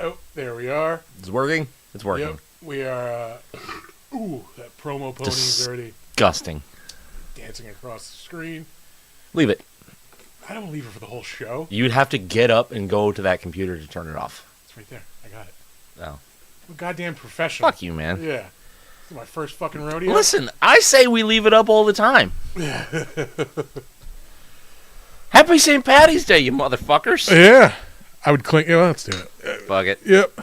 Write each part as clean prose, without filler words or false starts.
Oh, there we are. It's working? It's working. Yep, we are. Ooh, that promo pony is already Disgusting. dancing across the screen. Leave it. I don't leave it for the whole show. You'd have to get up and go to that computer to turn it off. It's right there. I got it. Oh. I'm a goddamn professional. Fuck you, man. Yeah. This is my first fucking rodeo. Listen, I say we leave it up all the time. Happy St. Patty's Day, you motherfuckers. Yeah. I would clink. Yeah, let's do it. Fuck it. Yep.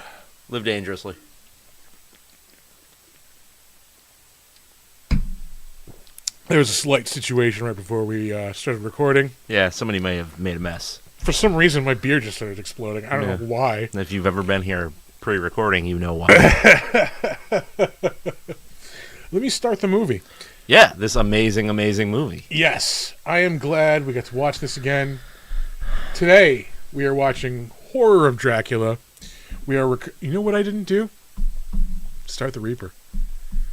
Live dangerously. There was a slight situation right before we started recording. Yeah, somebody may have made a mess. For some reason, my beer just started exploding. I don't know why. And if you've ever been here pre-recording, you know why. Let me start the movie. Yeah, this amazing, amazing movie. Yes, I am glad we got to watch this again. Today, we are watching Horror of Dracula. We are... you know what I didn't do? Start the Reaper.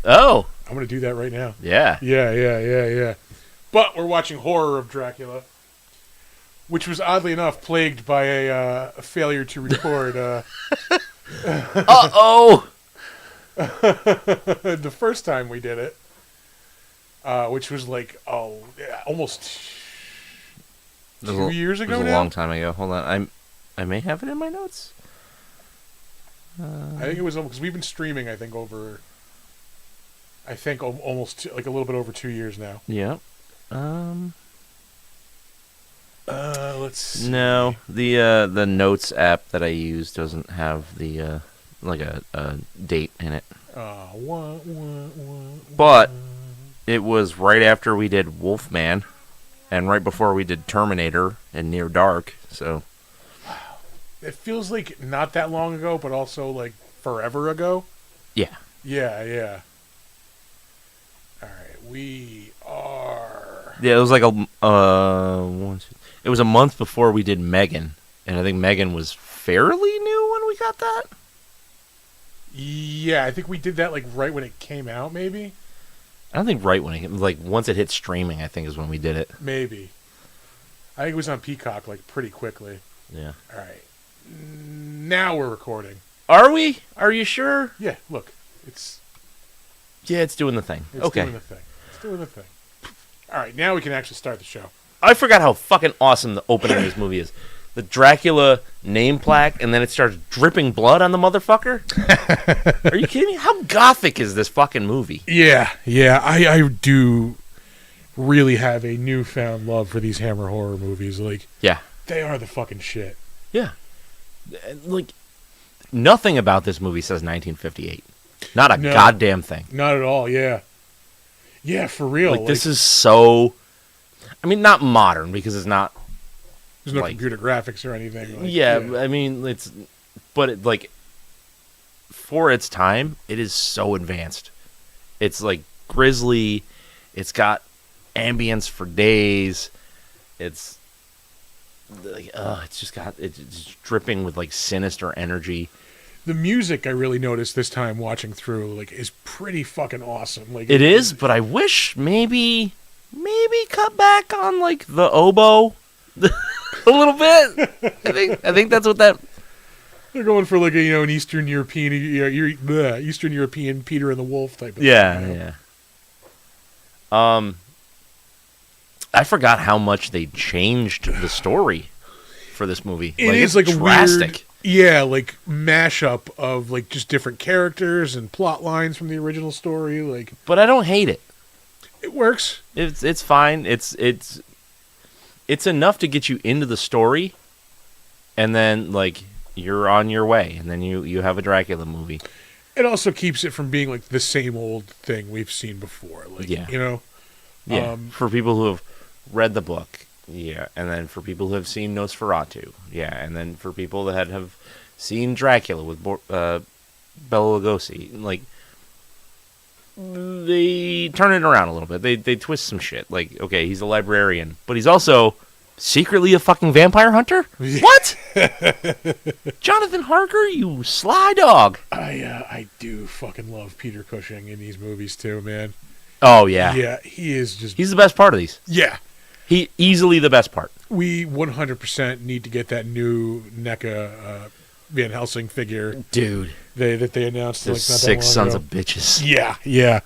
Oh. I'm going to do that right now. Yeah. Yeah. But we're watching Horror of Dracula, which was oddly enough plagued by a failure to record. Uh-oh! The first time we did it, which was like, almost 2 years ago now? It was a long time ago. Hold on. I may have it in my notes. I think it was because we've been streaming, I think, over... I think almost like a little bit over 2 years now. Yeah. Let's see. No, the notes app that I use doesn't have the like a date in it. But it was right after we did Wolfman, and right before we did Terminator and Near Dark. So it feels like not that long ago, but also like forever ago. Yeah. Yeah. All right, we are. Yeah, it was like it was a month before we did Megan, and I think Megan was fairly new when we got that. Yeah, I think we did that like right when it came out, maybe. I don't think right when it like once it hit streaming, I think is when we did it. Maybe. I think it was on Peacock like pretty quickly. Yeah. All right. Now we're recording. Are we? Are you sure? Yeah. Look, it's. Yeah, it's doing the thing. It's doing the thing. All right, now we can actually start the show. I forgot how fucking awesome the opening of this movie is. The Dracula name plaque, and then it starts dripping blood on the motherfucker. Are you kidding me? How gothic is this fucking movie? Yeah. I do really have a newfound love for these Hammer horror movies. Like, yeah, they are the fucking shit. Yeah, like nothing about this movie says 1958. Not a goddamn thing. Not at all. Yeah, for real. Like this is so. I mean, not modern because it's not. There's no computer graphics or anything. Like, yeah, I mean it's, but it, like, for its time, it is so advanced. It's like grisly. It's got ambience for days. It's like, it's dripping with like sinister energy. The music I really noticed this time watching through like is pretty fucking awesome. Like it is, but I wish maybe cut back on like the oboe a little bit. I think that's what that. They're going for like a an Eastern European Eastern European Peter and the Wolf type of thing. Yeah. I forgot how much they changed the story for this movie. It is like drastic. A weird, yeah, like mashup of like just different characters and plot lines from the original story. Like, but I don't hate it. It works. It's fine. It's enough to get you into the story, and then like you're on your way, and then you have a Dracula movie. It also keeps it from being like the same old thing we've seen before. Like, Yeah. For people who have read the book, yeah, and then for people who have seen Nosferatu, yeah, and then for people that have seen Dracula with Bela Lugosi, like they turn it around a little bit. They twist some shit. Like, okay, he's a librarian, but he's also secretly a fucking vampire hunter. What? Jonathan Harker, you sly dog. I do fucking love Peter Cushing in these movies too, man. Oh yeah, yeah, he is just. He's the best part of these. Yeah, he easily the best part. We 100% need to get that new NECA Van Helsing figure, dude. that they announced like Those not that sick long sons ago. of bitches. Yeah.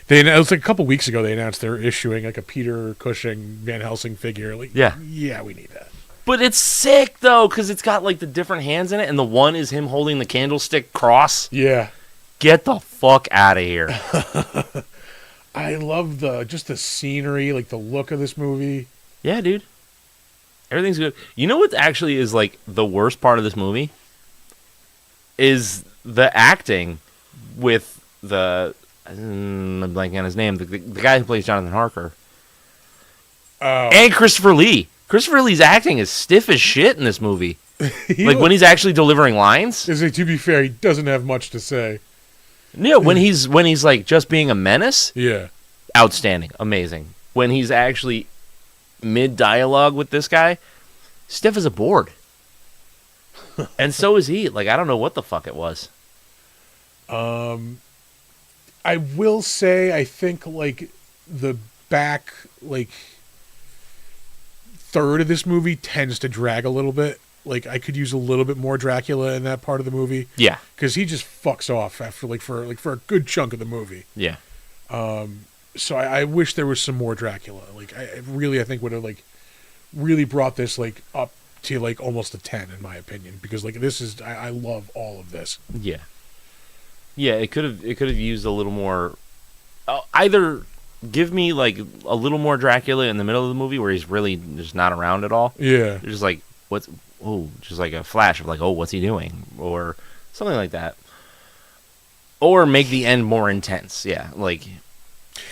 They announced like a couple weeks ago. They announced they're issuing like a Peter Cushing Van Helsing figure. Like, Yeah. we need that. But it's sick though, because it's got like the different hands in it, and the one is him holding the candlestick cross. Yeah, Get the fuck out of here. I love just the scenery, like the look of this movie. Yeah, dude. Everything's good. You know what actually is like the worst part of this movie? Is the acting with I'm blanking on his name, the guy who plays Jonathan Harker. Oh, And Christopher Lee. Christopher Lee's acting is stiff as shit in this movie. he Like when he's actually delivering lines. is to be fair, he doesn't have much to say. Yeah, when he's like just being a menace, Yeah, outstanding, amazing. When he's actually mid dialogue with this guy, stiff as a board. And so is he. Like I don't know what the fuck it was. I will say I think like the back like third of this movie tends to drag a little bit. Like I could use a little bit more Dracula in that part of the movie Yeah, because he just fucks off after for a good chunk of the movie. yeah, So I wish there was some more Dracula. Like I think would have like really brought this like up to like almost a 10 in my opinion because like this is I love all of this. yeah, yeah. It could have used a little more. Either give me like a little more Dracula in the middle of the movie where he's really just not around at all. Yeah, Just like just like a flash of like, oh, what's he doing, or something like that. Or make the end more intense. Yeah, like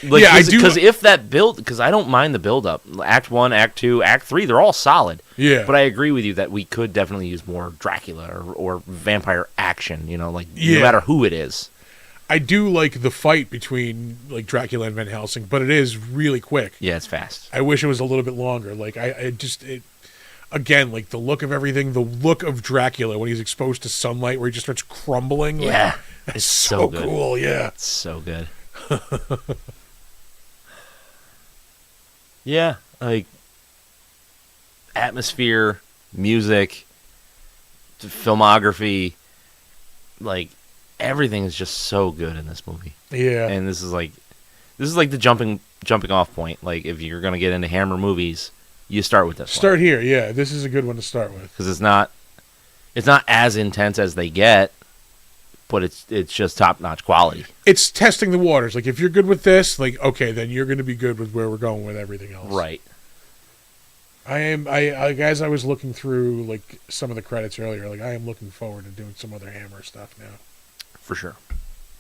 yeah, I do because if that build, because I don't mind the build up. Act 1, Act 2, Act 3, they're all solid. Yeah, But I agree with you that we could definitely use more Dracula or vampire action. You know, like Yeah. no matter who it is. I do like the fight between like Dracula and Van Helsing, but it is really quick. Yeah, it's fast. I wish it was a little bit longer. Like again, like the look of everything, the look of Dracula when he's exposed to sunlight, where he just starts crumbling. Like, Yeah, that's it's so so good. cool. Yeah, It's so good. Yeah, like atmosphere, music, filmography, like everything is just so good in this movie. yeah, And this is like the jumping off point. Like if you're gonna get into Hammer movies, you start with this Start here. Yeah, this is a good one to start with. because it's not as intense as they get, but it's just top notch quality. It's testing the waters. Like if you're good with this, like okay, then you're going to be good with where we're going with everything else. Right. As I was looking through like some of the credits earlier, like I am looking forward to doing some other Hammer stuff now. For sure.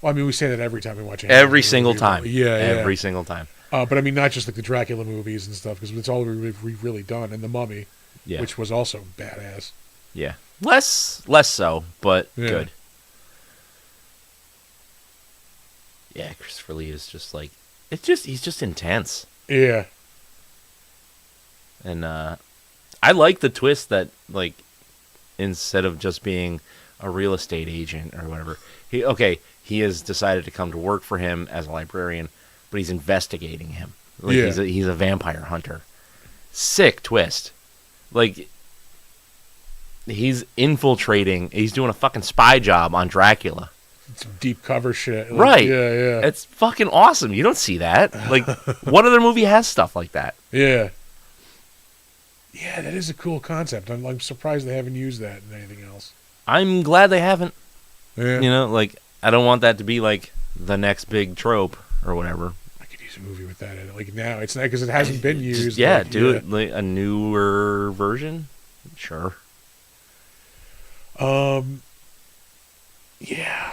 Well, I mean, we say that every time we watch Hammer. Every single time. Yeah, Every single time. But I mean, not just like the Dracula movies and stuff, because it's all we've really done, and the Mummy, Yeah. which was also badass. Yeah. Less so, but Yeah. good. Yeah, Christopher Lee is just like he's just intense. Yeah, And I like the twist that like instead of just being a real estate agent or whatever, he has decided to come to work for him as a librarian, but he's investigating him. Like Yeah. he's a vampire hunter. Sick twist. Like he's infiltrating, he's doing a fucking spy job on Dracula. some deep cover shit. Like, Right. Yeah. It's fucking awesome. You don't see that. Like what other movie has stuff like that? Yeah. Yeah, that is a cool concept. I'm surprised they haven't used that in anything else. I'm glad they haven't. Yeah. You know, like I don't want that to be like the next big trope or whatever. I could use a movie with that in it. Like now, it's not because it hasn't been used. Just, like, do it like a newer version. Sure. Yeah.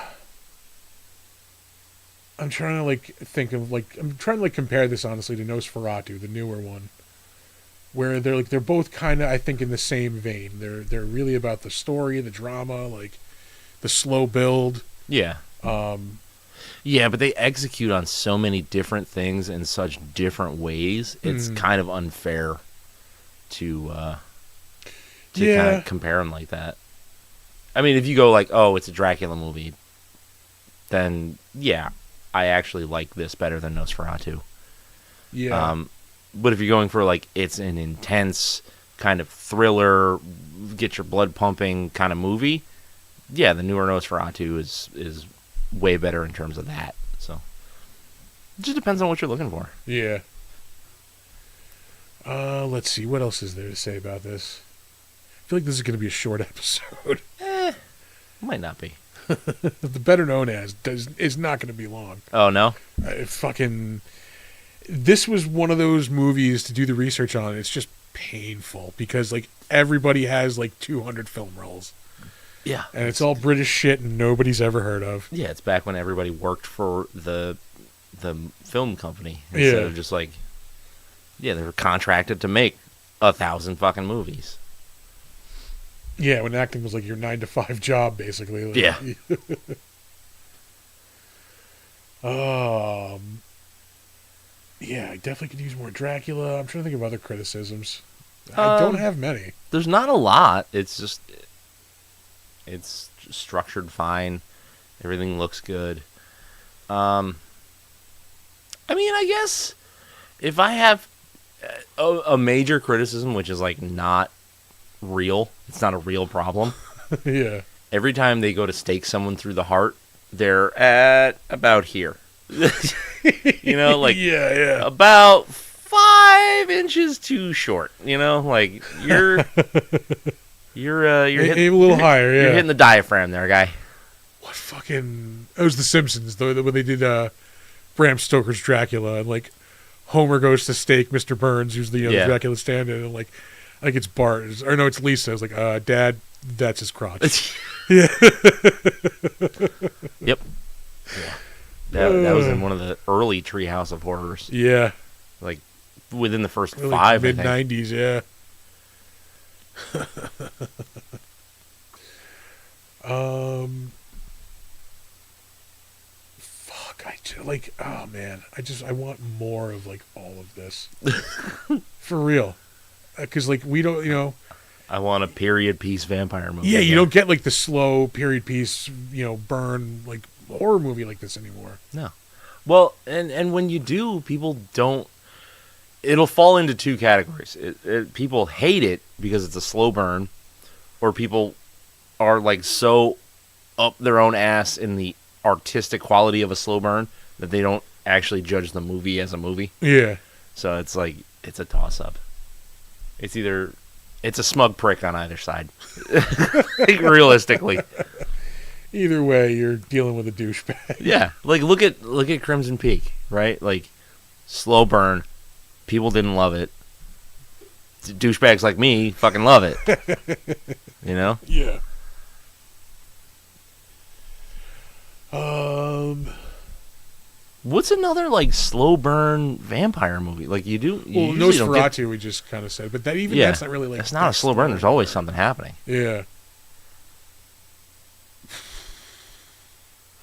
I'm trying to compare this honestly to Nosferatu, the newer one, where they're both kind of I think in the same vein. They're really about the story, the drama, like the slow build. Yeah. Yeah, but they execute on so many different things in such different ways. It's kind of unfair to kind of compare them like that. I mean, if you go like, oh, it's a Dracula movie, then yeah, I actually like this better than Nosferatu. Yeah. But if you're going for like it's an intense kind of thriller, get your blood pumping kind of movie, yeah, the newer Nosferatu is way better in terms of that. So it just depends on what you're looking for. Yeah. Let's see. What else is there to say about this? I feel like this is going to be a short episode. Might not be. The Better Known As is not going to be long. Oh, no? This was one of those movies to do the research on. It's just painful because, like, everybody has, like, 200 film rolls. Yeah. And it's all British shit and nobody's ever heard of. Yeah, it's back when everybody worked for the film company. Instead of just, like, yeah, they were contracted to make 1,000 fucking movies. Yeah, when acting was like your 9-to-5 job, basically. Like, yeah. Yeah, I definitely could use more Dracula. I'm trying to think of other criticisms. I don't have many. There's not a lot. It's structured fine. Everything looks good. I mean, I guess if I have a major criticism, which is like not real, it's not a real problem. Yeah. Every time they go to stake someone through the heart, they're at about here. You know, like about 5 inches too short. You know, like you're hitting, aim a little higher. Yeah, you're hitting the diaphragm there, guy. What fucking? It was The Simpsons though when they did Bram Stoker's Dracula, and like Homer goes to stake Mr. Burns, who's the the Dracula stand-in, and like I think it's Bart or no, it's Lisa. I was like, Dad, that's his crotch. Yeah. Yep. Yeah. That was in one of the early Treehouse of Horrors. Yeah. Like within the first like 5, mid-90s, yeah. Oh man, I want more of like all of this. For real. Because like we don't, I want a period piece vampire movie. Yeah, you don't get like the slow period piece, burn like horror movie like this anymore. No. Well, and when you do, people don't. It'll fall into 2 categories. People hate it because it's a slow burn, or people are like so up their own ass in the artistic quality of a slow burn that they don't actually judge the movie as a movie. Yeah. So it's like it's a toss up. It's a smug prick on either side. Like, realistically. Either way, you're dealing with a douchebag. Yeah, like look at Crimson Peak, right? Like slow burn, people didn't love it. Douchebags like me fucking love it. You know? Yeah. What's another like slow burn vampire movie? Like you do? You Nosferatu, we just kind of said, but that's not really like. It's not a slow burn. There's always something happening. Yeah.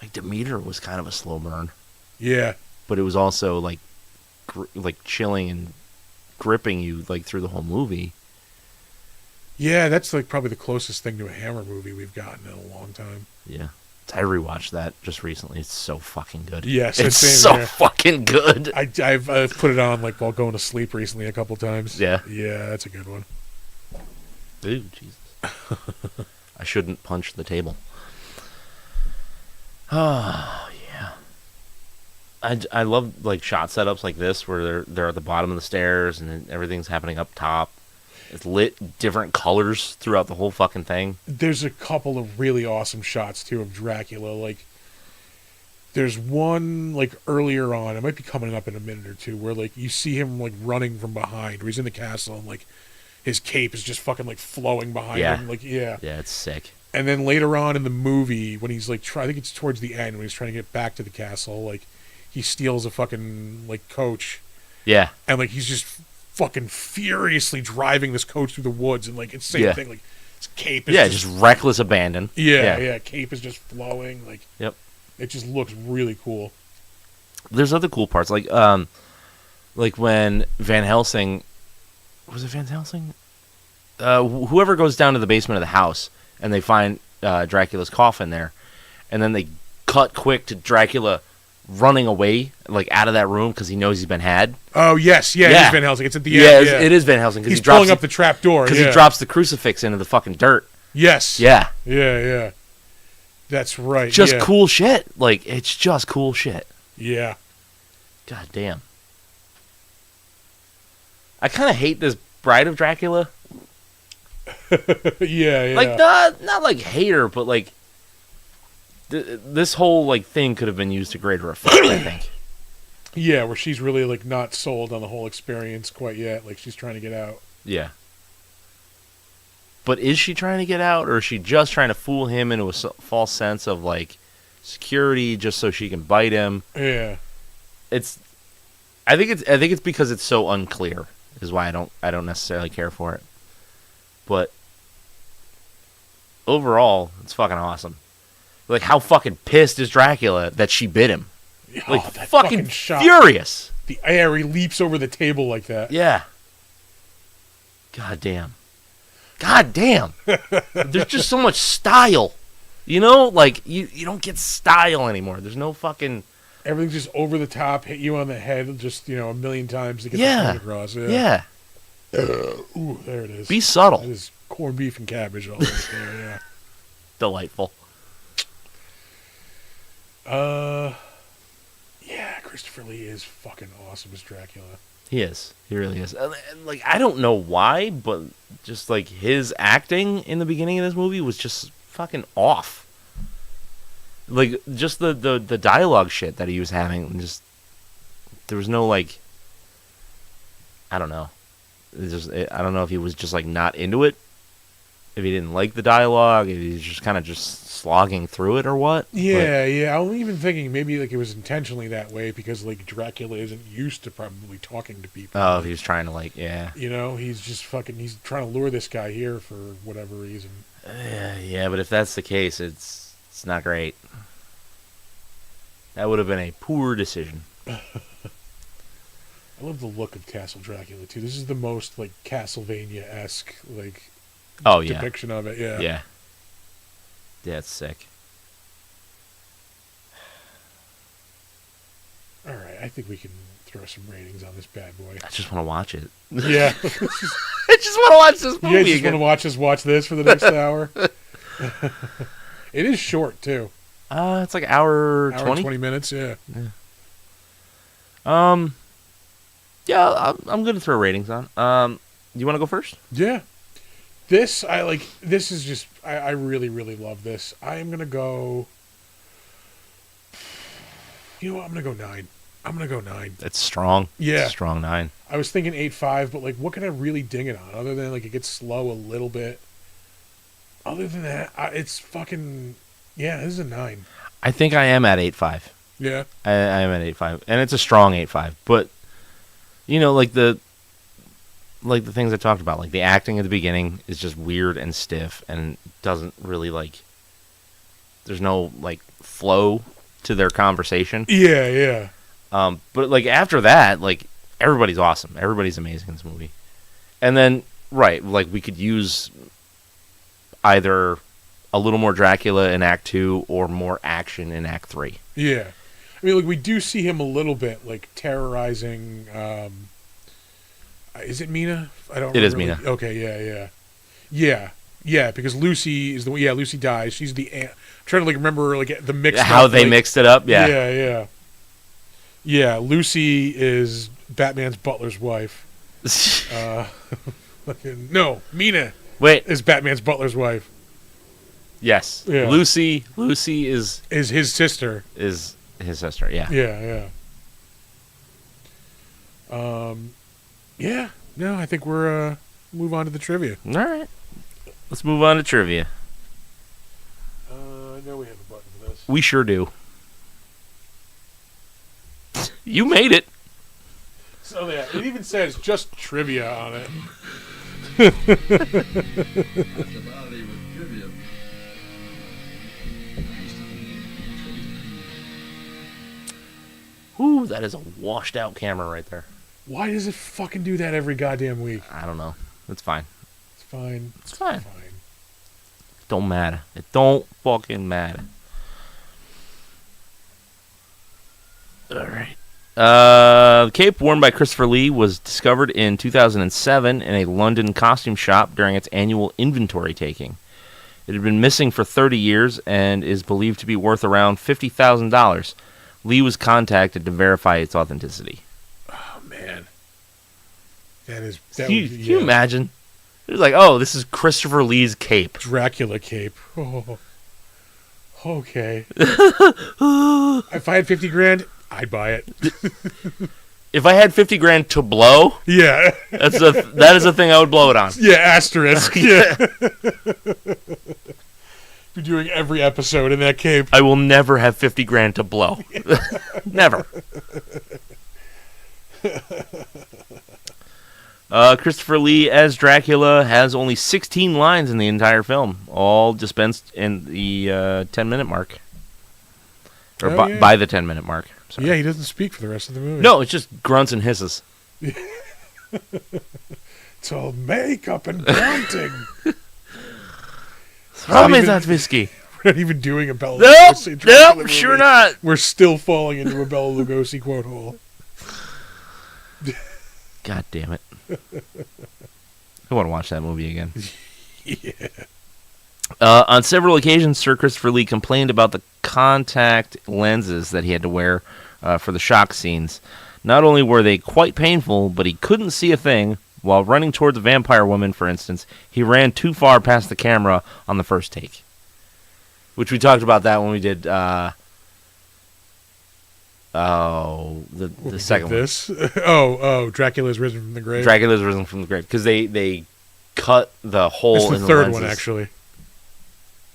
Like Demeter was kind of a slow burn. Yeah. But it was also like chilling and gripping you like through the whole movie. Yeah, that's like probably the closest thing to a Hammer movie we've gotten in a long time. Yeah. I rewatched that just recently. It's so fucking good. Yes, it's so fucking good. I've put it on like while going to sleep recently a couple times. Yeah. Yeah, that's a good one. Ooh, Jesus. I shouldn't punch the table. Oh, yeah. I love like shot setups like this where they're at the bottom of the stairs and everything's happening up top. It's lit different colors throughout the whole fucking thing. There's a couple of really awesome shots too of Dracula. Like there's one like earlier on, it might be coming up in a minute or two, where like you see him like running from behind, where he's in the castle and like his cape is just fucking like flowing behind him. Like yeah, it's sick. And then later on in the movie, when he's like I think it's towards the end when he's trying to get back to the castle, like he steals a fucking like coach. Yeah, and like he's just fucking furiously driving this coach through the woods, and like it's the same thing. Like his cape is just reckless abandon. Yeah, cape is just flowing. Like it just looks really cool. There's other cool parts, like when Van Helsing, was it Van Helsing? Whoever goes down to the basement of the house and they find Dracula's coffin there, and then they cut quick to Dracula running away, like out of that room because he knows he's been had. Oh yes, it is Van Helsing. It's at the end. Yeah, it is Van Helsing because he's pulling up the trap door because he drops the crucifix into the fucking dirt. Yes. Yeah. Yeah. That's right. Just yeah. cool shit. Like, it's just cool shit. Yeah. God damn. I kind of hate this Bride of Dracula. Yeah. Like, not like hate her, but like this whole like thing could have been used to greater effect, I think. Yeah, where she's really like not sold on the whole experience quite yet. Like she's trying to get out. Yeah. But is she trying to get out, or is she just trying to fool him into a false sense of like security, just so she can bite him? Yeah. I think it's because it's so unclear. Is why I don't necessarily care for it. But overall, it's fucking awesome. Like, how fucking pissed is Dracula that she bit him? Like, that fucking shot. furious. The air, he leaps over the table like that. Yeah. God damn. God damn. There's just so much style. You know? Like, you don't get style anymore. There's no fucking... Everything's just over the top, hit you on the head just, a million times to get the point across. Yeah. Ooh, there it is. Be subtle. That is corned beef and cabbage all right there, yeah. Delightful. Yeah, Christopher Lee is fucking awesome as Dracula. He is. He really is. And, like, I don't know why, but just, like, his acting in the beginning of this movie was just fucking off. Like, just the dialogue shit that he was having, just, there was no, like, I don't know. I don't know if he was just, like, not into it, if he didn't like the dialogue, if he's just kind of just slogging through it or what. Yeah. I'm even thinking maybe, like, it was intentionally that way because, like, Dracula isn't used to probably talking to people. Oh, he was trying to, like, yeah. He's just he's trying to lure this guy here for whatever reason. Yeah, but if that's the case, it's not great. That would have been a poor decision. I love the look of Castle Dracula too. This is the most like Castlevania-esque like depiction of it. Yeah. Yeah, it's sick. All right, I think we can throw some ratings on this bad boy. I just want to watch it. Yeah. I just want to watch this movie. You guys just want to watch this for the next hour? It is short too. It's like hour 20? 20 minutes, yeah. Yeah, I'm good to throw ratings on. You want to go first? Yeah. This is just I really, really love this. I am gonna go. You know what? I'm gonna go 9. It's strong. Yeah. It's a strong 9. I was thinking 8.5, but like, what can I really ding it on? Other than like, it gets slow a little bit. Other than that, it's fucking. Yeah, this is a 9. I think I am at 8.5. Yeah. I am at 8.5, and it's a strong 8.5. But like the things I talked about, like the acting at the beginning is just weird and stiff, and doesn't really like. There's no like flow to their conversation. Yeah. But like after that, like everybody's awesome. Everybody's amazing in this movie. And then like we could use either a little more Dracula in Act 2 or more action in Act 3. Yeah. I mean, like, we do see him a little bit, like, terrorizing, is it Mina? I don't remember. It is Mina. Okay, yeah, because Lucy is Lucy dies. She's the aunt. I'm trying to, like, remember, like, the mix. How they mixed it up, yeah. Yeah, Lucy is Batman's butler's wife. No, Mina is Batman's butler's wife. Yes. Yeah. Lucy is his sister. Is his sister, yeah. Yeah. Yeah. No, I think we're move on to the trivia. All right. Let's move on to trivia. I know we have a button for this. We sure do. You made it. So yeah, it even says just trivia on it. Ooh, that is a washed out camera right there. Why does it fucking do that every goddamn week? I don't know. It's fine. It's fine. It's fine. Don't matter. It don't fucking matter. All right. The cape worn by Christopher Lee was discovered in 2007 in a London costume shop during its annual inventory taking. It had been missing for 30 years and is believed to be worth around $50,000. Lee was contacted to verify its authenticity. Oh man, that Can you imagine? It was like, oh, this is Christopher Lee's cape. Dracula cape. Oh, okay. If I had 50 grand, I'd buy it. If I had 50 grand to blow, Yeah. that is a thing I would blow it on. Yeah, asterisk. Yeah. Be doing every episode in that cape. I will never have 50 grand to blow. Never. Christopher Lee as Dracula has only 16 lines in the entire film, all dispensed in the 10-minute mark. Or by the 10-minute mark. Sorry. Yeah, he doesn't speak for the rest of the movie. No, it's just grunts and hisses. It's all makeup and grunting. Throw me that whiskey. We're not even doing a Bela Nope, Lugosi Dracula movie. sure not. We're still falling into a Bela Lugosi quote hole. God damn it. I want to watch that movie again. Yeah. On several occasions, Sir Christopher Lee complained about the contact lenses that he had to wear for the shock scenes. Not only were they quite painful, but he couldn't see a thing. While running towards a vampire woman, for instance, he ran too far past the camera on the first take. Which we talked about that when we did... the second one. This? Oh, Dracula's Risen from the Grave. Dracula's Risen from the Grave. Because they cut the hole It's in the the third lenses. one, actually.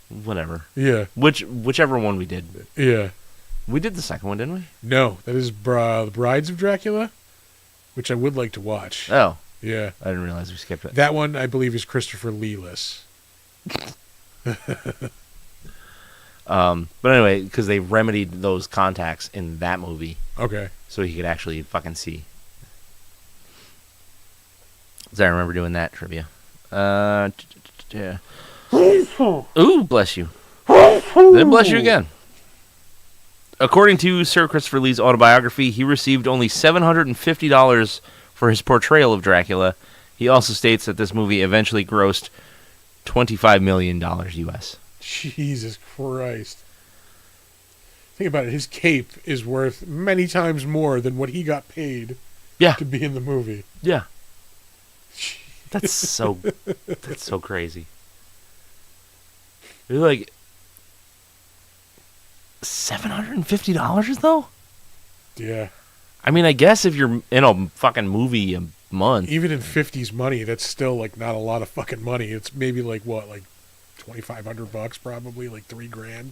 Whatever. Yeah. Whichever one we did. Yeah. We did the second one, didn't we? No, that is The Brides of Dracula, which I would like to watch. Oh. Yeah. I didn't realize we skipped it. That one, I believe, is Christopher Lee-less. But anyway, because they remedied those contacts in that movie. Okay. So he could actually fucking see. Because I remember doing that trivia. Yeah. Ooh, bless you. Then bless you again. According to Sir Christopher Lee's autobiography, he received only $750 for his portrayal of Dracula. He also states that this movie eventually grossed $25 million US. Jesus Christ. Think about it. His cape is worth many times more than what he got paid to be in the movie. Yeah. That's so crazy. You're like $750 though? Yeah. I mean, I guess if you're in a fucking movie a month. Even in 50s money, that's still like not a lot of fucking money. It's maybe like what, like $2,500 probably, like $3,000.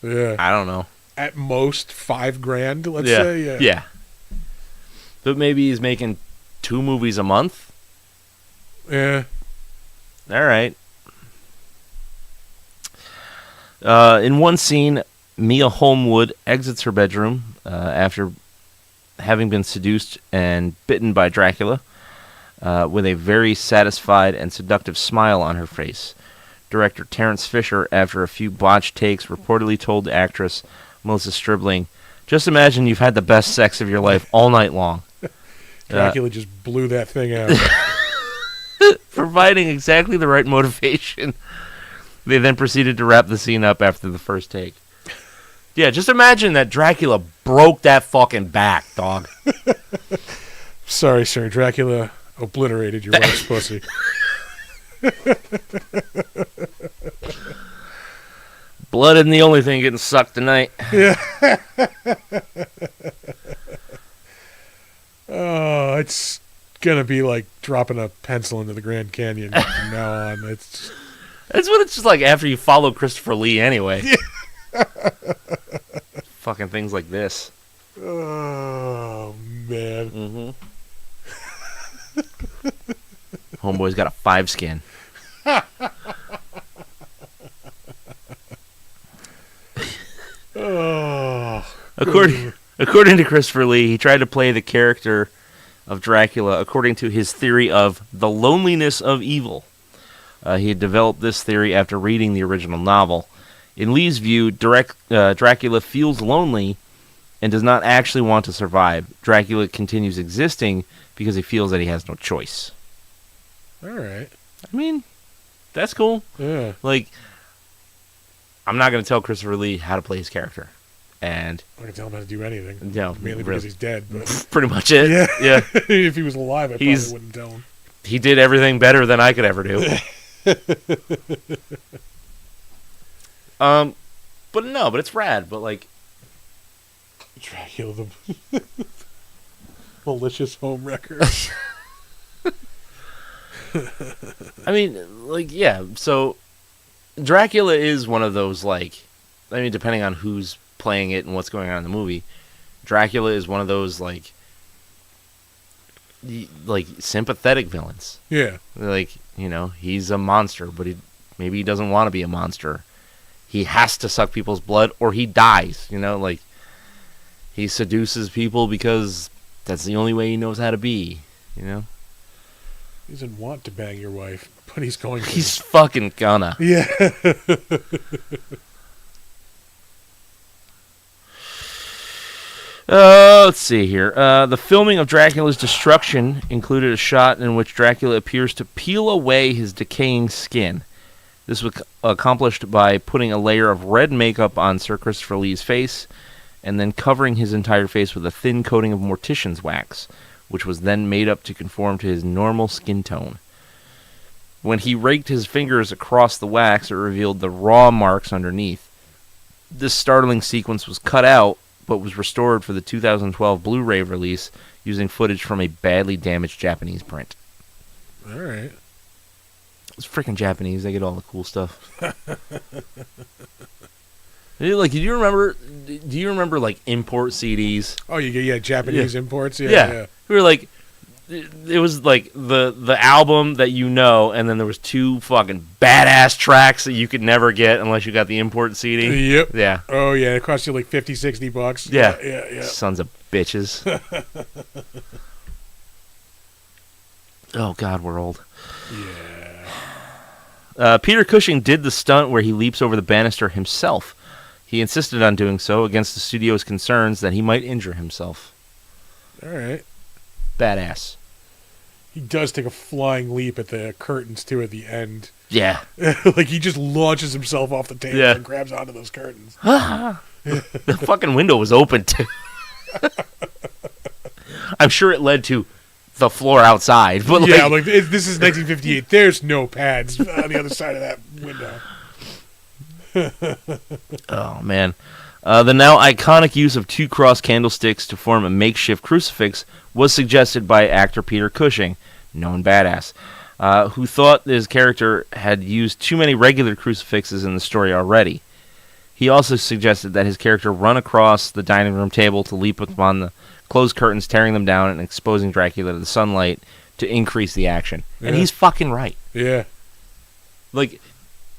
Yeah. I don't know. At most $5,000, let's say. Yeah. But maybe he's making 2 movies a month. Yeah. All right. In one scene, Mia Holmwood exits her bedroom after having been seduced and bitten by Dracula with a very satisfied and seductive smile on her face. Director Terence Fisher, after a few botched takes, reportedly told the actress Melissa Stribling, "Just imagine you've had the best sex of your life all night long." Dracula just blew that thing out. Providing exactly the right motivation. They then proceeded to wrap the scene up after the first take. Yeah, just imagine that Dracula broke that fucking back, dog. Sorry, sir. Dracula obliterated your wife's pussy. Blood isn't the only thing getting sucked tonight. Yeah. Oh, it's gonna be like dropping a pencil into the Grand Canyon from now on. That's what it's just like after you follow Christopher Lee anyway. Fucking things like this. Oh, man. Mm-hmm. Homeboy's got a 5 skin. According to Christopher Lee, he tried to play the character of Dracula according to his theory of the loneliness of evil. He had developed this theory after reading the original novel. In Lee's view, Dracula feels lonely and does not actually want to survive. Dracula continues existing because he feels that he has no choice. All right. I mean, That's cool. Yeah. Like, I'm not going to tell Christopher Lee how to play his character. And I can tell him how to do anything. no, Mainly really. because he's dead. But Pretty much it. yeah. If he was alive, I probably wouldn't tell him. He did everything better than I could ever do. But it's rad. But like, Dracula, the malicious home wrecker. I mean, like, yeah. So Dracula is one of those, like, I mean, depending on who's playing it and what's going on in the movie, Dracula is one of those like sympathetic villains. Yeah. Like, you know, he's a monster, but maybe he doesn't want to be a monster. He has to suck people's blood or he dies, you know, like he seduces people because that's the only way he knows how to be, you know? He doesn't want to bang your wife, but he's going to. He's fucking gonna. Yeah. Let's see here. The filming of Dracula's destruction included a shot in which Dracula appears to peel away his decaying skin. This was accomplished by putting a layer of red makeup on Sir Christopher Lee's face and then covering his entire face with a thin coating of mortician's wax, which was then made up to conform to his normal skin tone. When he raked his fingers across the wax, it revealed the raw marks underneath. This startling sequence was cut out, but was restored for the 2012 Blu-ray release using footage from a badly damaged Japanese print. All right. It's freaking Japanese. They get all the cool stuff. Like, do you remember like import CDs? Oh, Japanese imports. Yeah. We were like, it was like the album that you know, and then there was 2 fucking badass tracks that you could never get unless you got the import CD. Yep. Yeah. Oh, yeah. It cost you like $50-$60. Yeah. Yeah. Sons of bitches. Oh, God, we're old. Yeah. Peter Cushing did the stunt where he leaps over the banister himself. He insisted on doing so against the studio's concerns that he might injure himself. All right. Badass. He does take a flying leap at the curtains, too, at the end. Yeah. Like, he just launches himself off the table and grabs onto those curtains. The fucking window was open, too. I'm sure it led to the floor outside. But this is 1958. There's no pads on the other side of that window. Oh, man. The now iconic use of 2 cross candlesticks to form a makeshift crucifix was suggested by actor Peter Cushing, known badass, who thought his character had used too many regular crucifixes in the story already. He also suggested that his character run across the dining room table to leap upon the closed curtains, tearing them down and exposing Dracula to the sunlight to increase the action. And he's fucking right. Yeah. Like,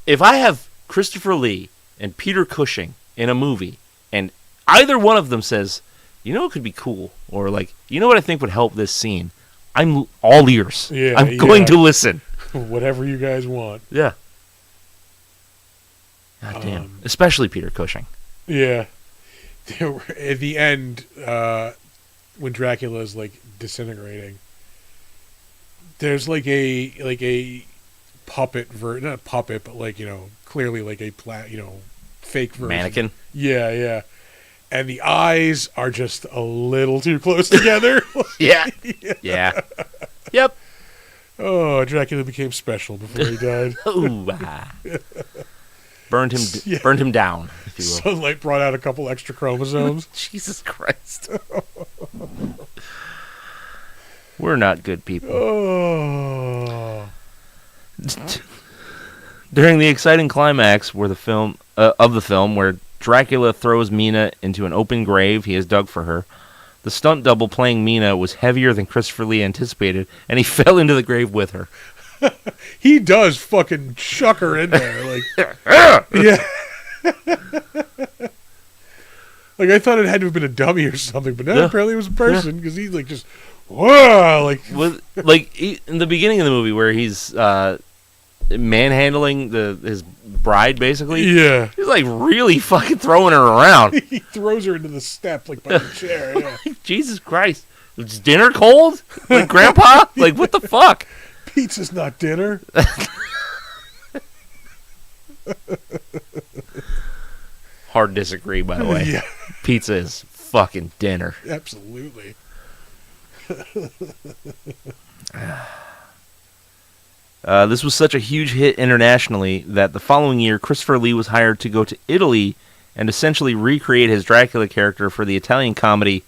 if I have Christopher Lee and Peter Cushing in a movie, and either one of them says, you know what could be cool, or like, you know what I think would help this scene, I'm all ears. Yeah, I'm going to listen. Whatever you guys want. Yeah. God damn. Especially Peter Cushing. Yeah. At the end, when Dracula is like disintegrating, there's like a puppet not a puppet, but like, you know, clearly like a fake version. Mannequin. Yeah. And the eyes are just a little too close together. Yeah. Yep. Oh, Dracula became special before he died. Ooh, burned him down, if you will. Sunlight brought out a couple extra chromosomes. Jesus Christ. We're not good people. Oh. During the exciting climax of the film, where Dracula throws Mina into an open grave he has dug for her, the stunt double playing Mina was heavier than Christopher Lee anticipated, and he fell into the grave with her. He does fucking chuck her in there, like, yeah. Like, I thought it had to have been a dummy or something, but no, apparently it was a person, because he's like just, whoa, like, in the beginning of the movie where he's manhandling his bride, basically. Yeah. He's like really fucking throwing her around. He throws her into the step like by the chair. Yeah. Like, Jesus Christ. Is dinner cold? Like, Grandpa? Like, what the fuck? Pizza's not dinner. Hard disagree, by the way. Yeah, Pizza is fucking dinner. absolutely. This was such a huge hit internationally that the following year, Christopher Lee was hired to go to Italy and essentially recreate his Dracula character for the Italian comedy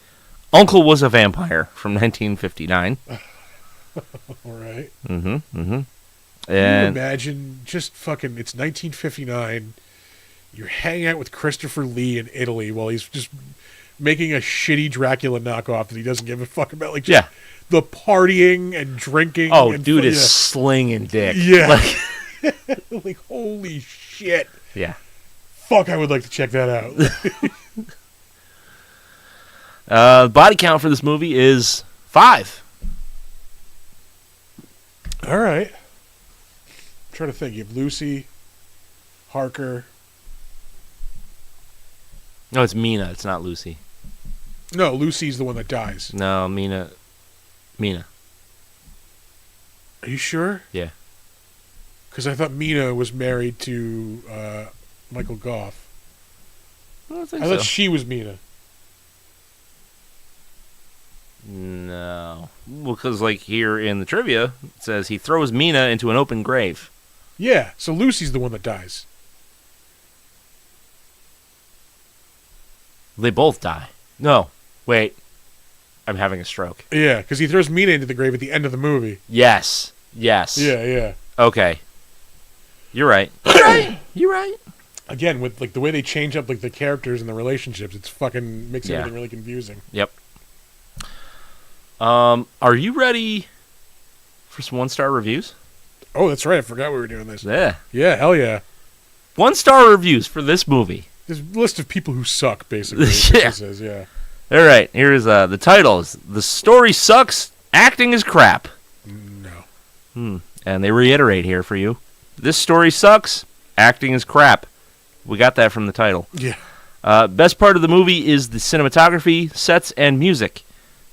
Uncle Was a Vampire from 1959. All right. Mm-hmm. Can you And imagine just fucking, it's 1959. You're hanging out with Christopher Lee in Italy while he's just making a shitty Dracula knockoff that he doesn't give a fuck about. Like, just the partying and drinking. oh, and dude is slinging dick. Yeah. Like, like, holy shit. yeah. Fuck, I would like to check that out. Body count for this movie is 5. All right. I'm trying to think. You have Lucy, Harker. No, it's Mina. It's not Lucy. No, Lucy's the one that dies. No, Mina. Are you sure? Yeah. Because I thought Mina was married to Michael Goff. I don't think I so. thought she was Mina. No. Well, because, like, here in the trivia, it says he throws Mina into an open grave. Yeah, so Lucy's the one that dies. They both die. No. Wait. I'm having a stroke. Yeah, because he throws Mina into the grave at the end of the movie. Yes. Yeah, yeah. Okay. You're right. You're right. Again, with like the way they change up like the characters and the relationships, it's fucking makes Yeah. everything really confusing. Yep. Are you ready for some 1-star reviews? Oh, that's right. I forgot we were doing this. Yeah. Yeah, hell yeah. 1-star reviews for this movie. There's a list of people who suck, basically. Is what Yeah. it says, yeah. All right. Here's the titles. The story sucks. Acting is crap. No. And they reiterate here for you. This story sucks. Acting is crap. We got that from the title. Yeah. Best part of the movie is the cinematography, sets, and music.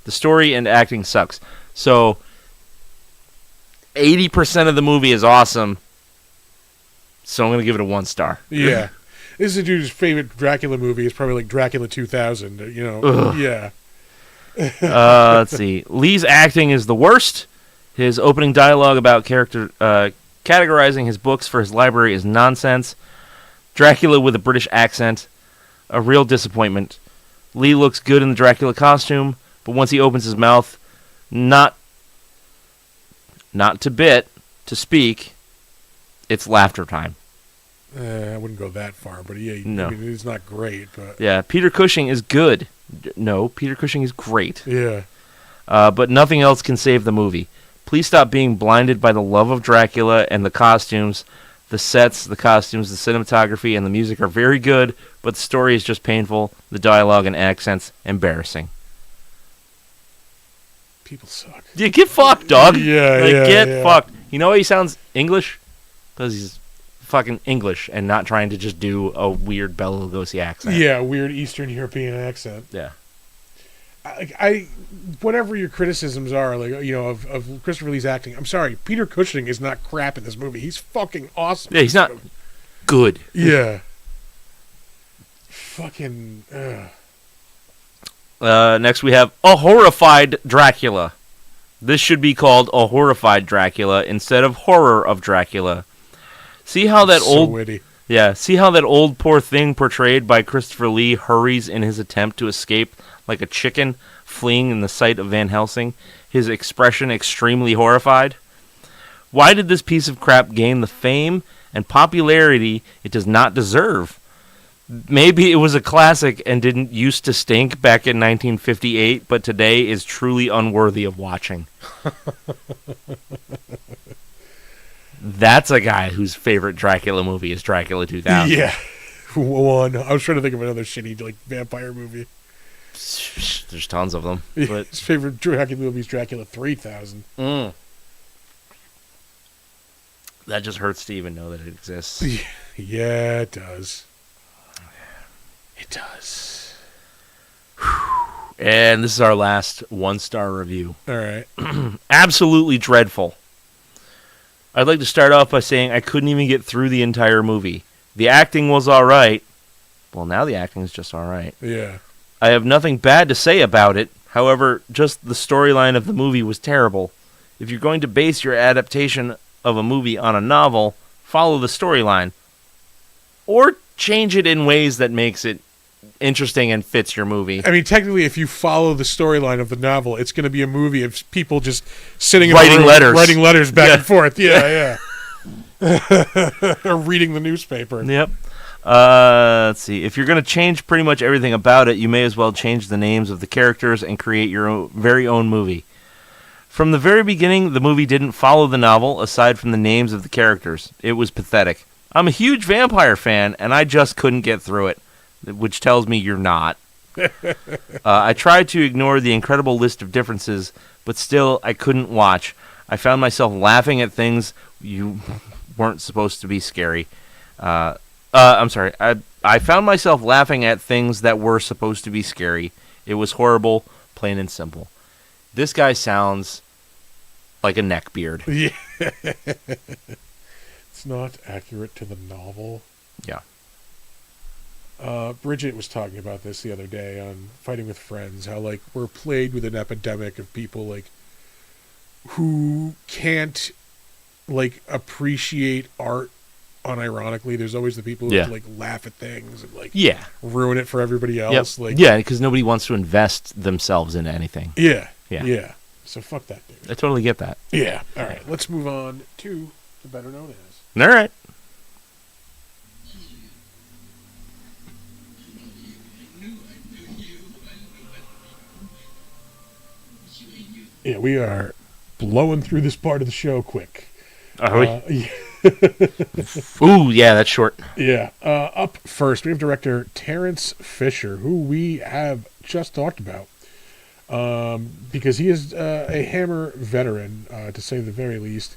The story and acting sucks. So 80% of the movie is awesome. So I'm going to give it a 1 star. Yeah. This is a dude's favorite Dracula movie. It's probably like Dracula 2000. You know. Ugh. Yeah. Let's see. Lee's acting is the worst. His opening dialogue about categorizing his books for his library is nonsense. Dracula with a British accent. A real disappointment. Lee looks good in the Dracula costume, but once he opens his mouth, not to speak, it's laughter time. I wouldn't go that far, but yeah, No. I mean, it's not great, but Yeah, Peter Cushing is good. No, Peter Cushing is great. yeah. But nothing else can save the movie. Please stop being blinded by the love of Dracula and the costumes. The sets, the costumes, the cinematography, and the music are very good, but the story is just painful. The dialogue and accents, embarrassing. People suck. Yeah, get fucked, dog. Yeah, like, yeah, get yeah. fucked. You know why he sounds English? Because he's fucking English and not trying to just do a weird Bela Lugosi accent. Yeah, weird Eastern European accent. Yeah. I whatever your criticisms are, like, you know, of Christopher Lee's acting, I'm sorry, Peter Cushing is not crap in this movie. He's fucking awesome. Yeah, he's not good. Yeah. Fucking. Next we have A Horrified Dracula. This should be called A Horrified Dracula instead of Horror of Dracula. See how that so old witty. Yeah, see how that old poor thing portrayed by Christopher Lee hurries in his attempt to escape like a chicken fleeing in the sight of Van Helsing, his expression extremely horrified? Why did this piece of crap gain the fame and popularity it does not deserve? Maybe it was a classic and didn't used to stink back in 1958, but today is truly unworthy of watching. That's a guy whose favorite Dracula movie is Dracula 2000. Yeah. One. I was trying to think of another shitty like vampire movie. There's tons of them. But His favorite Dracula movie is Dracula 3000. that just hurts to even know that it exists. Yeah, it does. It does. And this is our last 1-star review. All right. Absolutely dreadful. I'd like to start off by saying I couldn't even get through the entire movie. The acting was all right. Well, now the acting is just all right. Yeah. I have nothing bad to say about it. However, just the storyline of the movie was terrible. If you're going to base your adaptation of a movie on a novel, follow the storyline. Or change it in ways that makes it interesting and fits your movie. I mean, technically, if you follow the storyline of the novel, it's going to be a movie of people just sitting Writing in a room, letters. writing letters back and forth. Yeah, yeah. Or reading the newspaper. Yep. Let's see. If you're going to change pretty much everything about it, you may as well change the names of the characters and create your very own movie. From the very beginning, the movie didn't follow the novel, aside from the names of the characters. It was pathetic. I'm a huge vampire fan, and I just couldn't get through it, which tells me you're not. I tried to ignore the incredible list of differences, but still, I couldn't watch. I found myself laughing at things you weren't supposed to be scary. I'm sorry. I found myself laughing at things that were supposed to be scary. It was horrible, plain and simple. This guy sounds like a neckbeard. Yeah. It's not accurate to the novel. Yeah. Bridget was talking about this the other day on Fighting with Friends, how, like, we're plagued with an epidemic of people, like, who can't, like, appreciate art unironically. There's always the people who like laugh at things and like ruin it for everybody else. Like because nobody wants to invest themselves into anything. Yeah. So fuck that dude. I totally get that. Yeah. All right. Let's move on to the better known as. All right. Yeah, we are blowing through this part of the show quick. Are we? Ooh, yeah, that's short. Yeah. Up first, we have director Terrence Fisher, who we have just talked about. Because he is a Hammer veteran, to say the very least.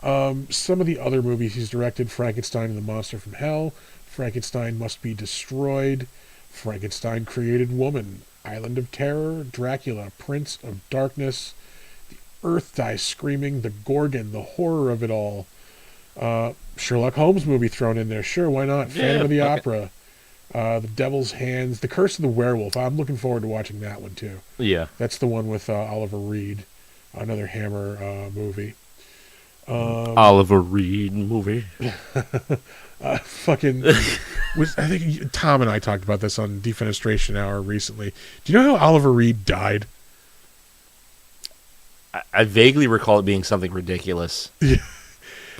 Some of the other movies he's directed: Frankenstein and the Monster from Hell, Frankenstein Must Be Destroyed, Frankenstein Created Woman, Island of Terror, Dracula, Prince of Darkness, The Earth Dies Screaming, The Gorgon, The Horror of It All. Sherlock Holmes movie thrown in there. Sure, why not? Phantom of the Opera, The Devil's Hands, The Curse of the Werewolf. I'm looking forward to watching that one, too. Yeah. That's the one with Oliver Reed, another Hammer movie. Oliver Reed movie. I think Tom and I talked about this on Defenestration Hour recently. Do you know how Oliver Reed died? I vaguely recall it being something ridiculous. Yeah.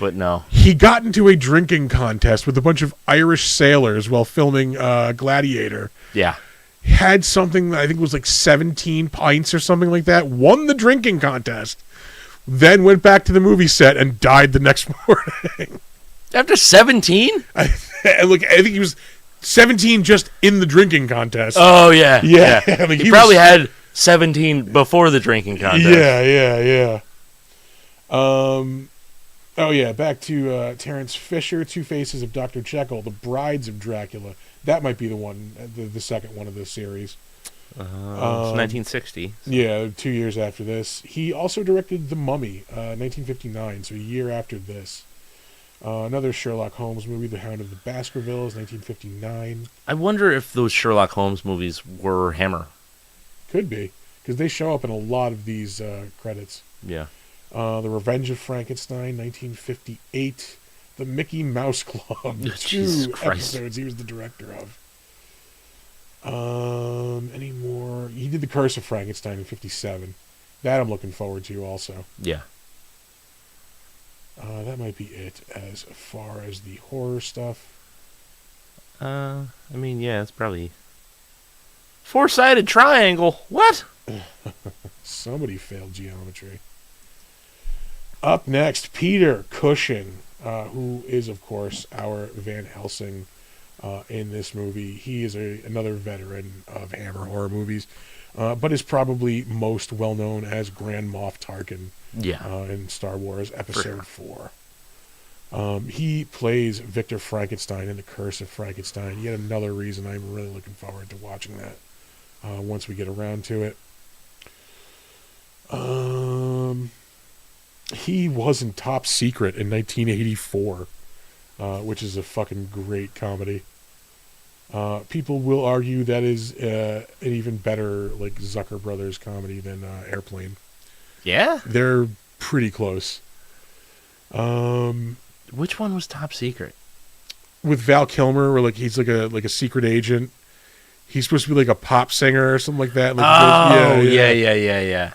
But no. He got into a drinking contest with a bunch of Irish sailors while filming Gladiator. Yeah. Had something that I think was like 17 pints or something like that. Won the drinking contest. Then went back to the movie set and died the next morning. After 17? I think he was 17 just in the drinking contest. Oh, yeah. Yeah. I mean, he probably had 17 before the drinking contest. Yeah. Oh, yeah, back to Terrence Fisher, Two Faces of Dr. Jekyll, The Brides of Dracula. That might be the one, the second one of this series. It's 1960. Yeah, 2 years after this. He also directed The Mummy, 1959, so a year after this. Another Sherlock Holmes movie, The Hound of the Baskervilles, 1959. I wonder if those Sherlock Holmes movies were Hammer. Could be, because they show up in a lot of these credits. Yeah. The Revenge of Frankenstein, 1958. The Mickey Mouse Club, Jesus two Christ. episodes he was the director of. Any more? He did The Curse of Frankenstein in 57. That I'm looking forward to also. Yeah. That might be it as far as the horror stuff. I mean, yeah, it's probably... Four-sided triangle. What? Somebody failed geometry. Up next, Peter Cushing, who is, of course, our Van Helsing in this movie. He is another veteran of Hammer horror movies, but is probably most well-known as Grand Moff Tarkin in Star Wars Episode 4. He plays Victor Frankenstein in The Curse of Frankenstein. Yet another reason I'm really looking forward to watching that once we get around to it. He was in Top Secret in 1984. which is a fucking great comedy. People will argue that is an even better like Zucker Brothers comedy than Airplane. Yeah? They're pretty close. Which one was Top Secret? With Val Kilmer, where like he's like a secret agent. He's supposed to be like a pop singer or something like that. Like, yeah.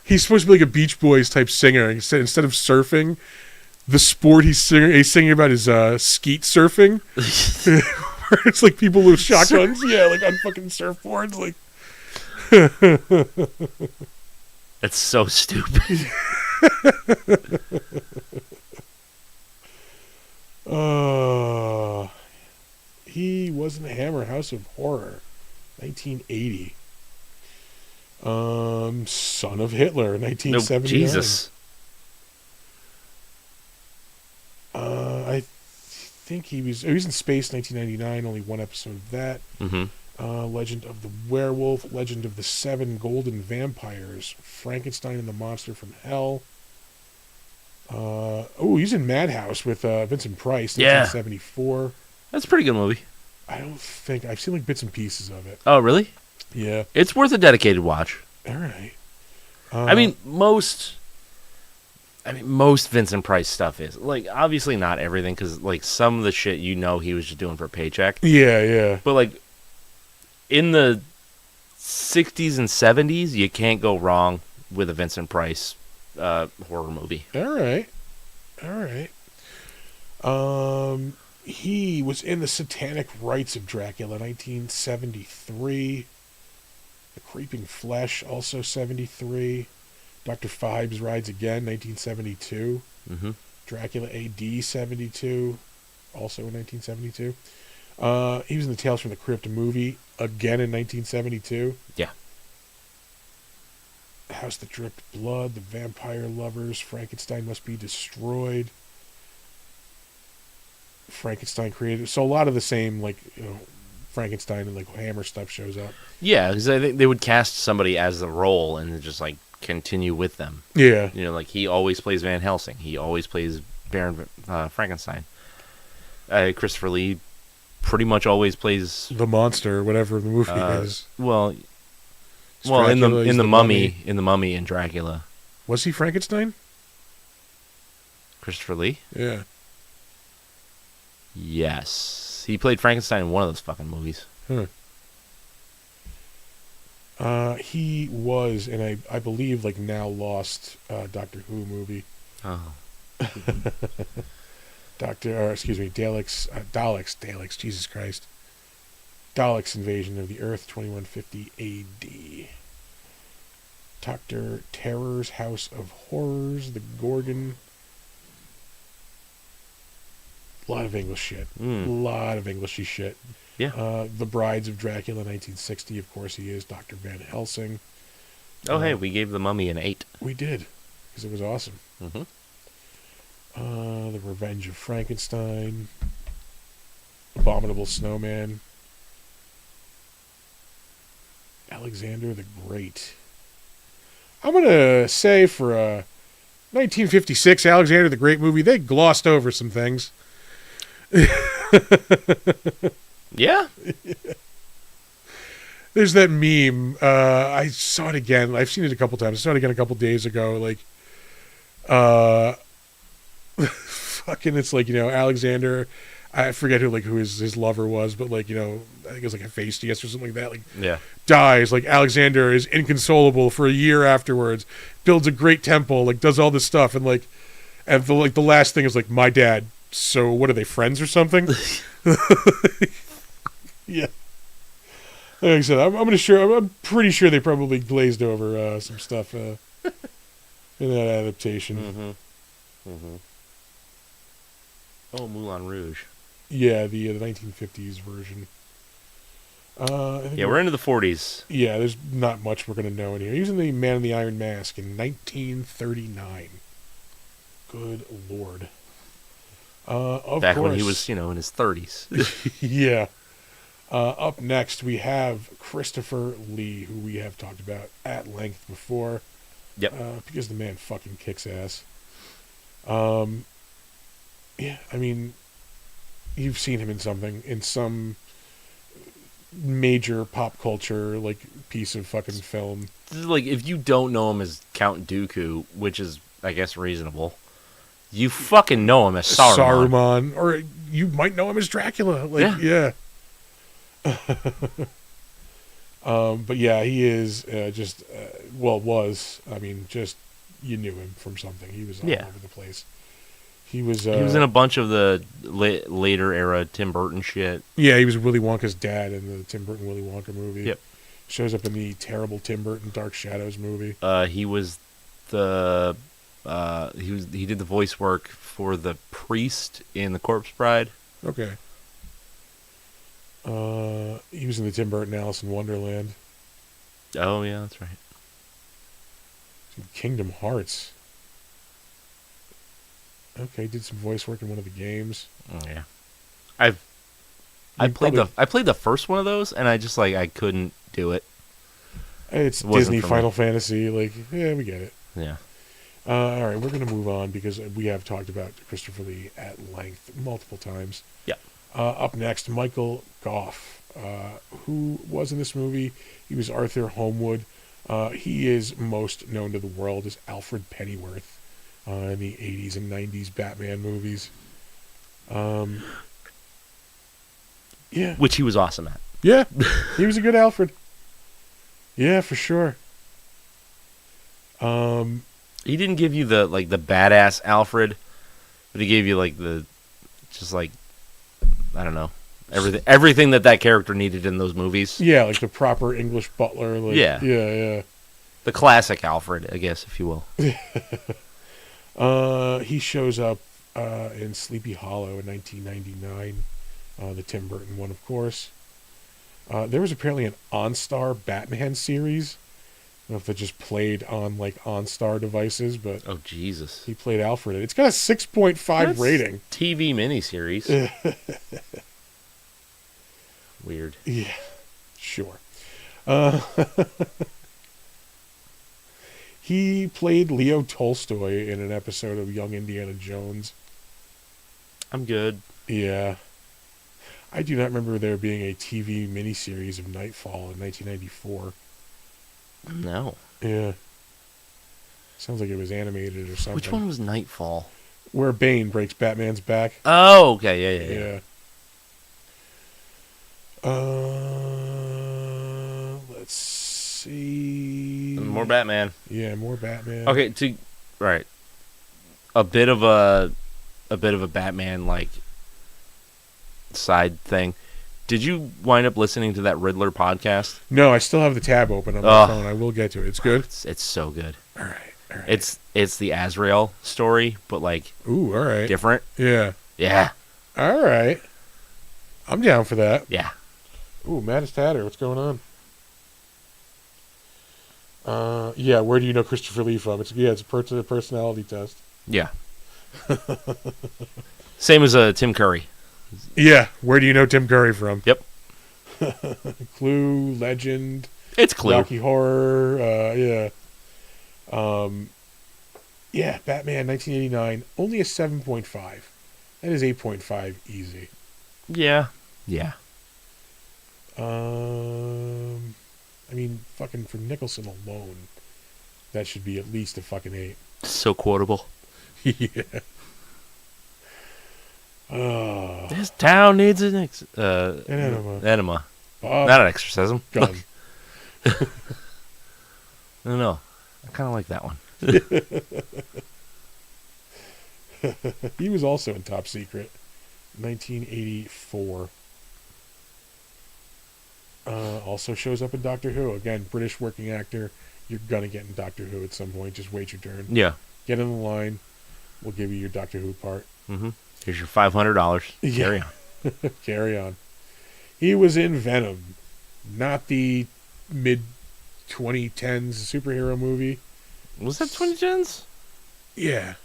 he's supposed to be like a Beach Boys type singer. Instead of surfing, the sport he's singing about is skeet surfing. Where it's like people with shotguns, like on fucking surfboards, like. That's so stupid. He was in the Hammer House of Horror, 1980. Son of Hitler, 1979. No, Jesus. I think he was in Space, 1999. Only one episode of that. Mm-hmm. Legend of the Werewolf, Legend of the Seven Golden Vampires, Frankenstein and the Monster from Hell. He's in Madhouse with Vincent Price, 1974. That's a pretty good movie. I've seen like bits and pieces of it. Oh, really? Yeah. It's worth a dedicated watch. All right. Most Vincent Price stuff is like obviously not everything because like some of the shit he was just doing for a paycheck. Yeah. But like in the 60s and 70s, you can't go wrong with a Vincent Price horror movie. All right. He was in The Satanic Rites of Dracula, 1973. The Creeping Flesh, also 73. Dr. Phibes Rides Again, 1972. Mm-hmm. Dracula AD, 72. Also in 1972. He was in the Tales from the Crypt movie, again in 1972. Yeah. House That Dripped Blood, The Vampire Lovers, Frankenstein Must Be Destroyed. Frankenstein created. So a lot of the same, like, Frankenstein and, like, Hammer stuff shows up. Yeah, because I think they would cast somebody as the role and then just, like, continue with them. Yeah. Like, he always plays Van Helsing. He always plays Baron Frankenstein. Christopher Lee pretty much always plays the monster, whatever the movie is. Well, Dracula, in the Mummy and Dracula. Was he Frankenstein? Christopher Lee? Yeah. Yes. He played Frankenstein in one of those fucking movies. He was in I believe, like, now lost Doctor Who movie. Oh. Daleks, Jesus Christ. Daleks Invasion of the Earth, 2150 AD. Dr. Terror's House of Horrors, The Gorgon. A lot of English shit. A lot of Englishy shit. Yeah. The Brides of Dracula, 1960, of course he is. Dr. Van Helsing. Oh, hey, we gave The Mummy an 8. We did, because it was awesome. Mm-hmm. The Revenge of Frankenstein. Abominable Snowman. Alexander the Great. I'm going to say for a 1956 Alexander the Great movie, they glossed over some things. Yeah. There's that meme. I saw it again. I've seen it a couple times. I saw it again a couple days ago. Like, fucking, it's like, Alexander. I forget who his lover was, but like, I think it was like Hephaestus or something like that. Like, Yeah. dies. Like, Alexander is inconsolable for a year afterwards. Builds a great temple. Like, does all this stuff, and the last thing is like, my dad. So what are they, friends or something? Yeah. Like I said, I'm pretty sure they probably glazed over some stuff in that adaptation. Mm-hmm. Oh, Moulin Rouge. Yeah, the 1950s version. We're into the 40s. Yeah, there's not much we're going to know in here. He was in The Man in the Iron Mask in 1939. Good Lord. Back when he was, in his 30s. Yeah. Up next, we have Christopher Lee, who we have talked about at length before. Yep. Because the man fucking kicks ass. Yeah, I mean, you've seen him in something, in some major pop culture like piece of fucking film. Like, if you don't know him as Count Dooku, which is, I guess, reasonable, you fucking know him as Saruman. Saruman, or you might know him as Dracula. Like, yeah. But yeah, he is was. I mean, just you knew him from something. He was all Yeah. over the place. He was. He was in a bunch of the later era Tim Burton shit. Yeah, he was Willy Wonka's dad in the Tim Burton Willy Wonka movie. Yep. Shows up in the terrible Tim Burton Dark Shadows movie. He was the he did the voice work for the priest in The Corpse Bride. Okay. He was in the Tim Burton Alice in Wonderland. Oh yeah, that's right. Kingdom Hearts. Okay, did some voice work in one of the games. Oh, yeah. I played the first one of those, and I couldn't do it. It's It wasn't Disney for Final me. Fantasy. Like, yeah, we get it. Yeah. All right, we're going to move on because we have talked about Christopher Lee at length multiple times. Yeah. Up next, Michael Goff, who was in this movie. He was Arthur Homewood. He is most known to the world as Alfred Pennyworth in the 80s and 90s Batman movies. Yeah. Which he was awesome at. Yeah, he was a good Alfred. Yeah, for sure. He didn't give you the badass Alfred, but he gave you I don't know, everything that character needed in those movies. Yeah, like the proper English butler. Like, Yeah. Yeah. The classic Alfred, I guess, if you will. He shows up in Sleepy Hollow in 1999, the Tim Burton one, of course. There was apparently an OnStar Batman series. I don't know if that just played on OnStar devices, but Oh Jesus! he played Alfred. It's got a 6.5 rating. TV miniseries. Weird. Yeah, sure. He played Leo Tolstoy in an episode of Young Indiana Jones. I'm good. Yeah. I do not remember there being a TV miniseries of Nightfall in 1994. No. Yeah. Sounds like it was animated or something. Which one was Nightfall? Where Bane breaks Batman's back. Oh, okay, yeah. Let's see. More Batman. Yeah, more Batman. Okay, right. A bit of a Batman side thing. Did you wind up listening to that Riddler podcast? No, I still have the tab open on my phone. I will get to it. It's good. It's so good. All right. It's the Azrael story, but ooh, all right. different. Yeah. Yeah. All right. I'm down for that. Yeah. Ooh, Mattis Tatter, what's going on? Yeah, where do you know Christopher Lee from? It's a personality test. Yeah. Same as Tim Curry. Yeah, where do you know Tim Curry from? Yep. Clue, Legend, It's Clue. Rocky Horror, yeah. Yeah, Batman 1989, only a 7.5. That is 8.5 easy. Yeah. Yeah. I mean, fucking for Nicholson alone, that should be at least a fucking 8. So quotable. Yeah. This town needs an An enema. enema. Bob Not an exorcism. Gunn. No. I kind of like that one. He was also in Top Secret, 1984. Also shows up in Doctor Who. Again, British working actor. You're going to get in Doctor Who at some point. Just wait your turn. Yeah. Get in the line. We'll give you your Doctor Who part. Mm-hmm. Here's your $500. Yeah. Carry on. Carry on. He was in Venom, not the mid-2010s superhero movie. Was that 2010s? Yeah.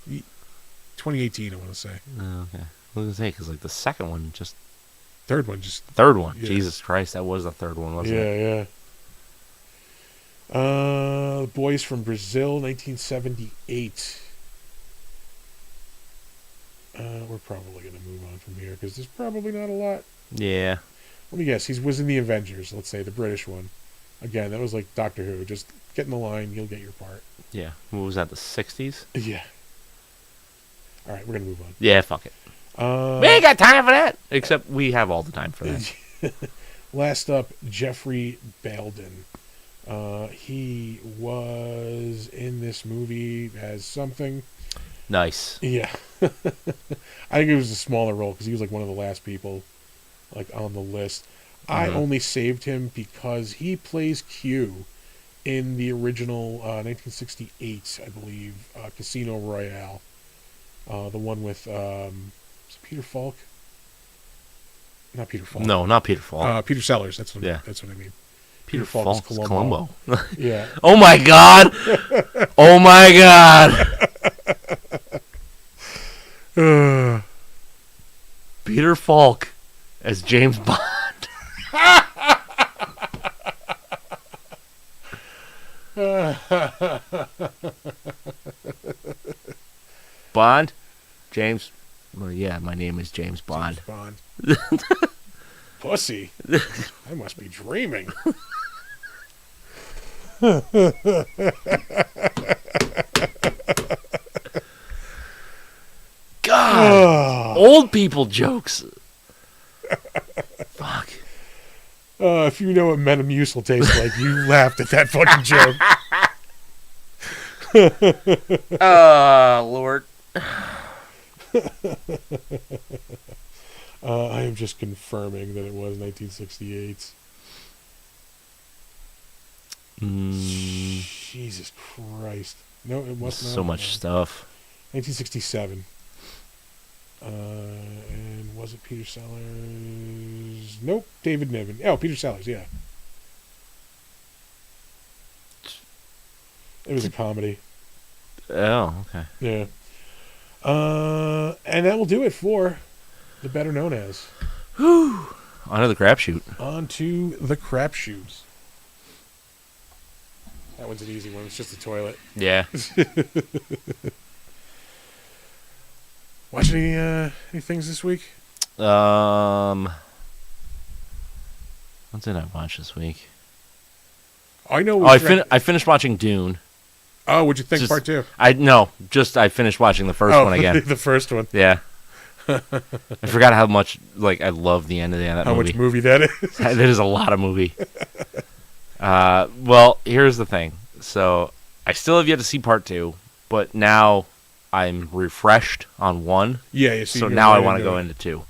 2018, I want to say. Oh, okay. I was going to say, because the second one, just... Third one, just... Third one. Yeah. Jesus Christ, that was the third one, wasn't it? Yeah. Boys from Brazil, 1978. We're probably going to move on from here because there's probably not a lot. Yeah. Let me guess. He was in the Avengers, let's say, the British one. Again, that was like Doctor Who. Just get in the line, you'll get your part. Yeah. What was that, the 60s? Yeah. All right, we're going to move on. Yeah, fuck it. We ain't got time for that. Except we have all the time for that. Last up, Jeffrey Belden. He was in this movie as something. Nice. Yeah. I think it was a smaller role because he was like one of the last people like on the list. I only saved him because he plays Q in the original 1968, I believe, Casino Royale. The one with is it Peter Falk? Not Peter Falk. No, not Peter Falk. Peter Sellers. That's what Yeah. That's what I mean. Peter Falk is Falk's Columbo. Yeah. Oh my god! Oh my god! Peter Falk as James Bond. Bond? James? Well, yeah, my name is James Bond. James Bond. Pussy. I must be dreaming. God! Old people jokes. Fuck. If you know what Metamucil tastes like, you laughed at that fucking joke. Lord. I am just confirming that it was 1968. Jesus Christ. No, it must not. So much stuff. 1967. And was it Peter Sellers? Nope, David Niven. Oh, Peter Sellers, yeah. It was a comedy. Oh, okay. Yeah. And that will do it for the Better Known As. Whew. On to the crapshoot. On to the crapshoots. That one's an easy one. It's just a toilet. Yeah. Watch any things this week? What did I watch this week? I know. I finished watching Dune. Oh, what'd you think? Part 2? I finished watching the first one again. The first one. Yeah. I forgot how much I love the end of that movie. How much movie that is? That is a lot of movie. Well, here's the thing. So I still have yet to see part 2, but now I'm refreshed on 1. Yeah. So now I want to go into 2.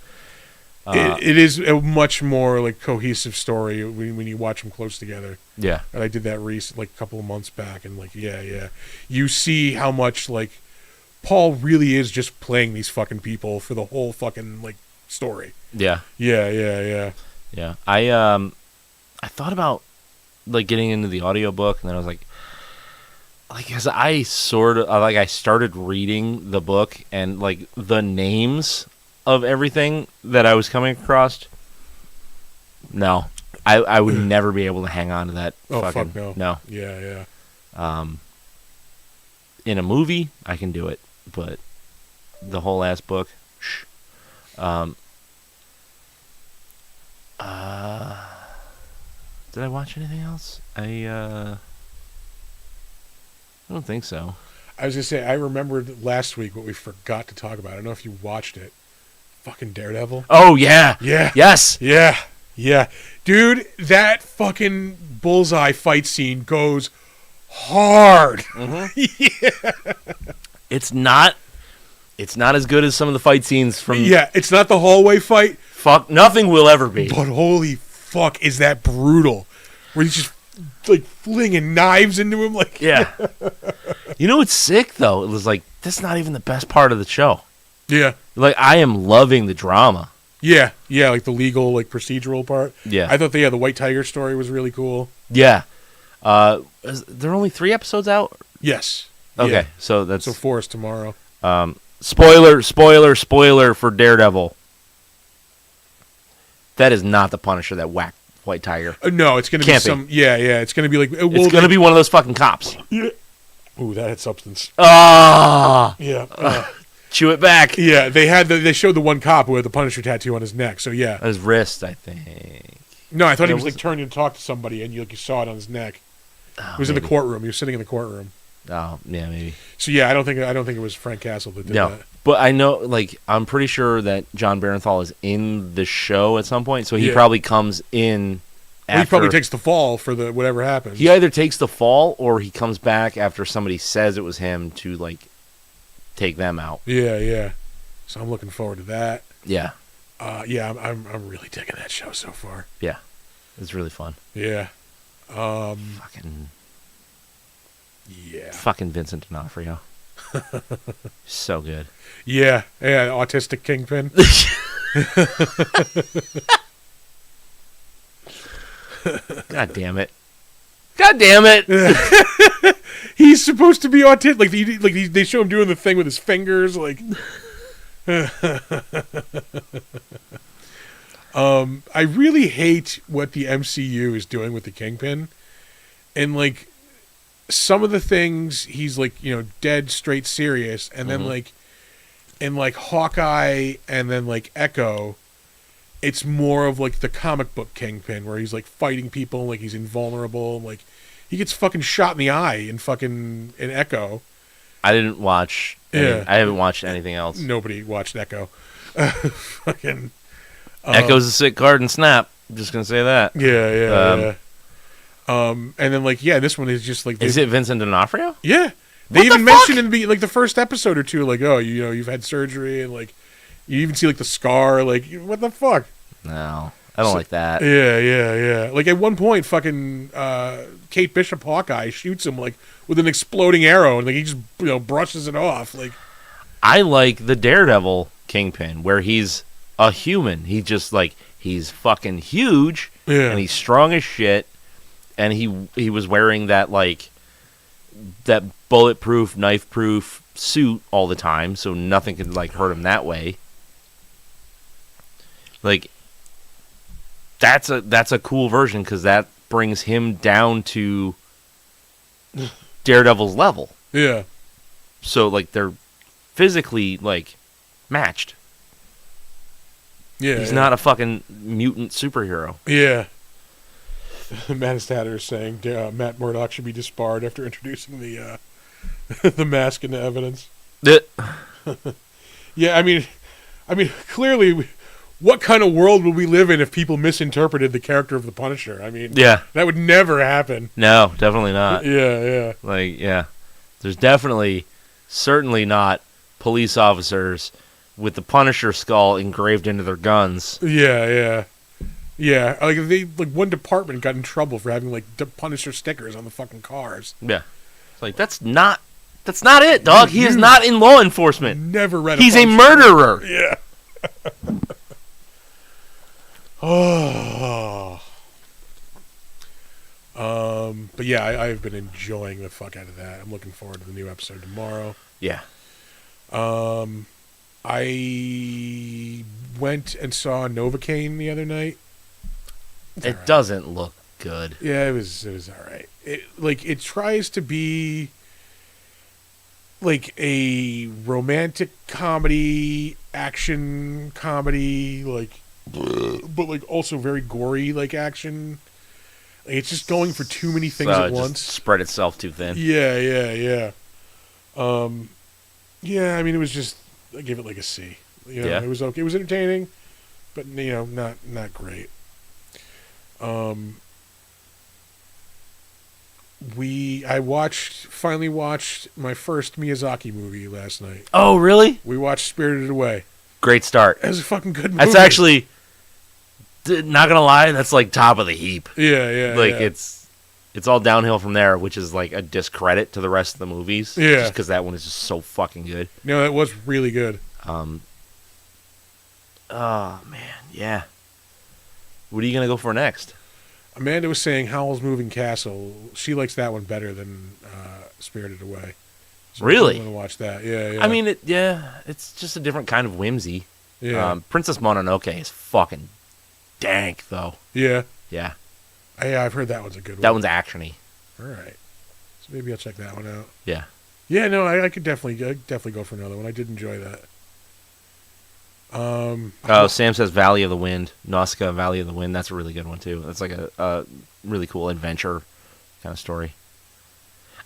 It is a much more cohesive story when you watch them close together. Yeah. And I did that a couple of months back, and yeah. You see how much Paul really is just playing these fucking people for the whole fucking story. Yeah. Yeah. Yeah. I thought about getting into the audiobook, and then I was because I sort of I started reading the book, and the names of everything that I was coming across. No, I would never be able to hang on to that. Oh, fucking, fuck no. No. Yeah. In a movie, I can do it, but the whole ass book. Shh. Did I watch anything else? I don't think so. I was gonna say I remembered last week what we forgot to talk about. I don't know if you watched it. Fucking Daredevil. Oh yeah. Yeah. Yes. Yeah. Dude, that fucking bullseye fight scene goes hard. Mm-hmm. Yeah. It's not as good as some of the fight scenes from. Yeah, it's not the hallway fight. Fuck, nothing will ever be. But holy fuck, is that brutal? Where he's just flinging knives into him, Yeah. You know what's sick though? It was that's not even the best part of the show. Yeah. I am loving the drama. Yeah, the legal, procedural part. Yeah. I thought the White Tiger story was really cool. Yeah. There are only 3 episodes out? Yes. Okay, yeah. so that's... So 4 is tomorrow. Spoiler for Daredevil. That is not the Punisher that whacked White Tiger. No, it's going to be some... Yeah, it's going to be it's going to be one of those fucking cops. Yeah. Ooh, that had substance. Ah! Yeah. chew it back. Yeah, they showed the one cop who had the Punisher tattoo on his neck. So yeah, On his wrist, I think. no, I thought he No, was was like it- turning to talk to somebody, and you saw it on his neck. Oh, He was in the maybe. courtroom. He was sitting in the courtroom. Oh, yeah, maybe. So yeah, I don't think it was Frank Castle that did No, that. but I know, like, I'm pretty sure that John Barenthal is in the show at some point, so he Yeah. probably comes in Well, after. he probably takes the fall for the whatever happens. He either takes the fall or he comes back after somebody says it was him to, like, take them out. Yeah. So I'm looking forward to that. Yeah, Yeah, I'm really digging that show so far. yeah. It's really fun. Yeah. Yeah. Fucking Vincent D'Onofrio. So good. Yeah. Autistic Kingpin. God damn it. God damn it. He's supposed to be autistic. They show him doing the thing with his fingers. Like, I really hate what the MCU is doing with the Kingpin, and like some of the things he's like, dead straight serious, and then like in like Hawkeye and then like Echo, it's more of like the comic book Kingpin where he's like fighting people, like he's invulnerable, and like he gets fucking shot in the eye in Echo. I didn't watch. Yeah. I haven't watched anything else. Nobody watched Echo. Fucking Echo's a sick card and Snap. I'm just gonna say that. yeah. And then like this one is just like Is it Vincent D'Onofrio? Yeah, they What the even mentioned fuck? in the first episode or two, like, oh, you've had surgery, and like you even see like the scar, like what the fuck? No, I don't like that. Yeah. Like at one point, fucking Kate Bishop Hawkeye shoots him like with an exploding arrow, and like he just brushes it off. Like I like the Daredevil Kingpin, where he's a human. He just like he's fucking huge, Yeah. and he's strong as shit, and he was wearing that like that bulletproof, knife-proof suit all the time, so nothing could like hurt him that way. Like that's a cool version because that brings him down to Daredevil's level. yeah, So like they're physically like matched. yeah. He's not a fucking mutant superhero. Yeah. Matt Statter is saying Matt Murdock should be disbarred after introducing the the mask into evidence. Yeah, I mean, clearly, what kind of world would we live in if people misinterpreted the character of the Punisher? I mean, Yeah. that would never happen. No, definitely not. Yeah. Like, yeah. There's certainly not police officers with the Punisher skull engraved into their guns. Yeah. Like one department got in trouble for having like Punisher stickers on the fucking cars. Yeah. It's like that's not it, dog. He is not in law enforcement. Never read. He's a Punisher. murderer. Yeah. Oh. But yeah, I've been enjoying the fuck out of that. I'm looking forward to the new episode tomorrow. Yeah. I went and saw Novocaine the other night. It's It alright. doesn't look good. Yeah, it was all right. It tries to be like a romantic comedy, action comedy, like, but like also very gory, like action. Like, it's just going for too many things So at it just once. spread itself too thin. Yeah. Yeah. I mean, it was just, I gave it like a C. Yeah. It was okay. It was entertaining, but not great. I finally watched my first Miyazaki movie last night. Oh, really? We watched Spirited Away. Great start. It was a fucking good movie. That's actually, not gonna lie, that's like top of the heap. yeah. Like yeah. it's all downhill from there, which is like a discredit to the rest of the movies. Yeah. Just because that one is just so fucking good. No, that was really good. Oh man, yeah. What are you gonna go for next? Amanda was saying Howl's Moving Castle. She likes that one better than Spirited Away. So Really? I'm gonna watch that. Yeah. I mean, it's just a different kind of whimsy. yeah, Princess Mononoke is fucking dank, though. yeah. Yeah, I've heard that one's a good one. that one's actiony. All right. So maybe I'll check that one out. Yeah, Yeah, no, I could definitely go for another one. I did enjoy that. Oh, Sam says Valley of the Wind, Nausicaa, Valley of the Wind. That's a really good one too. That's like a really cool adventure kind of story.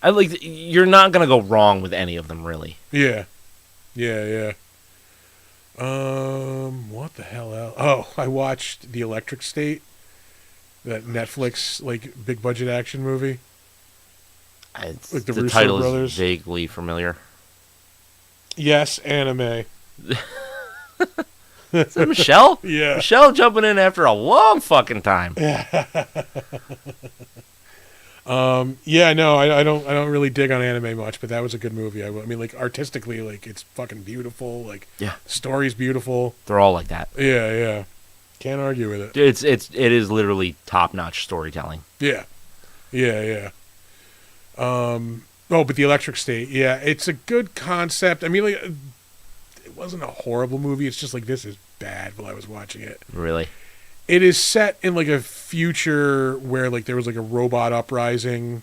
I like. You're not gonna go wrong with any of them, really. Yeah, yeah. What the hell else? Oh, I watched The Electric State, that Netflix like big budget action movie. Like the Russo title brothers. is vaguely familiar. Yes, anime. Is that Michelle? Yeah. Michelle jumping in after a long fucking time. Yeah, no, I don't really dig on anime much, but that was a good movie. I mean, like artistically, like it's fucking beautiful. Like, Yeah. the story's beautiful. They're all like that. Yeah. Can't argue with it. It is literally top notch storytelling. Yeah. Oh, but The Electric State, yeah, it's a good concept. I mean, like, it wasn't a horrible movie. It's just like, this is bad while I was watching it. Really. It is set in like a future where like there was like a robot uprising,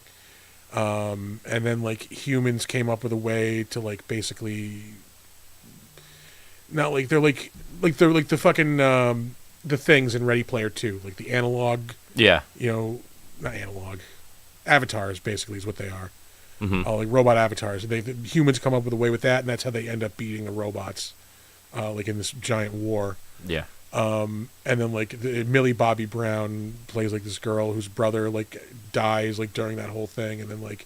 and then like humans came up with a way to like basically not like they're like the fucking the things in Ready Player 2, like the analog, Yeah. not analog, avatars basically is what they are. Mm-hmm. Like robot avatars. The humans come up with a way with that, and that's how they end up beating the robots, like in this giant war. Yeah. And then like Millie Bobby Brown plays like this girl whose brother like dies like during that whole thing, and then like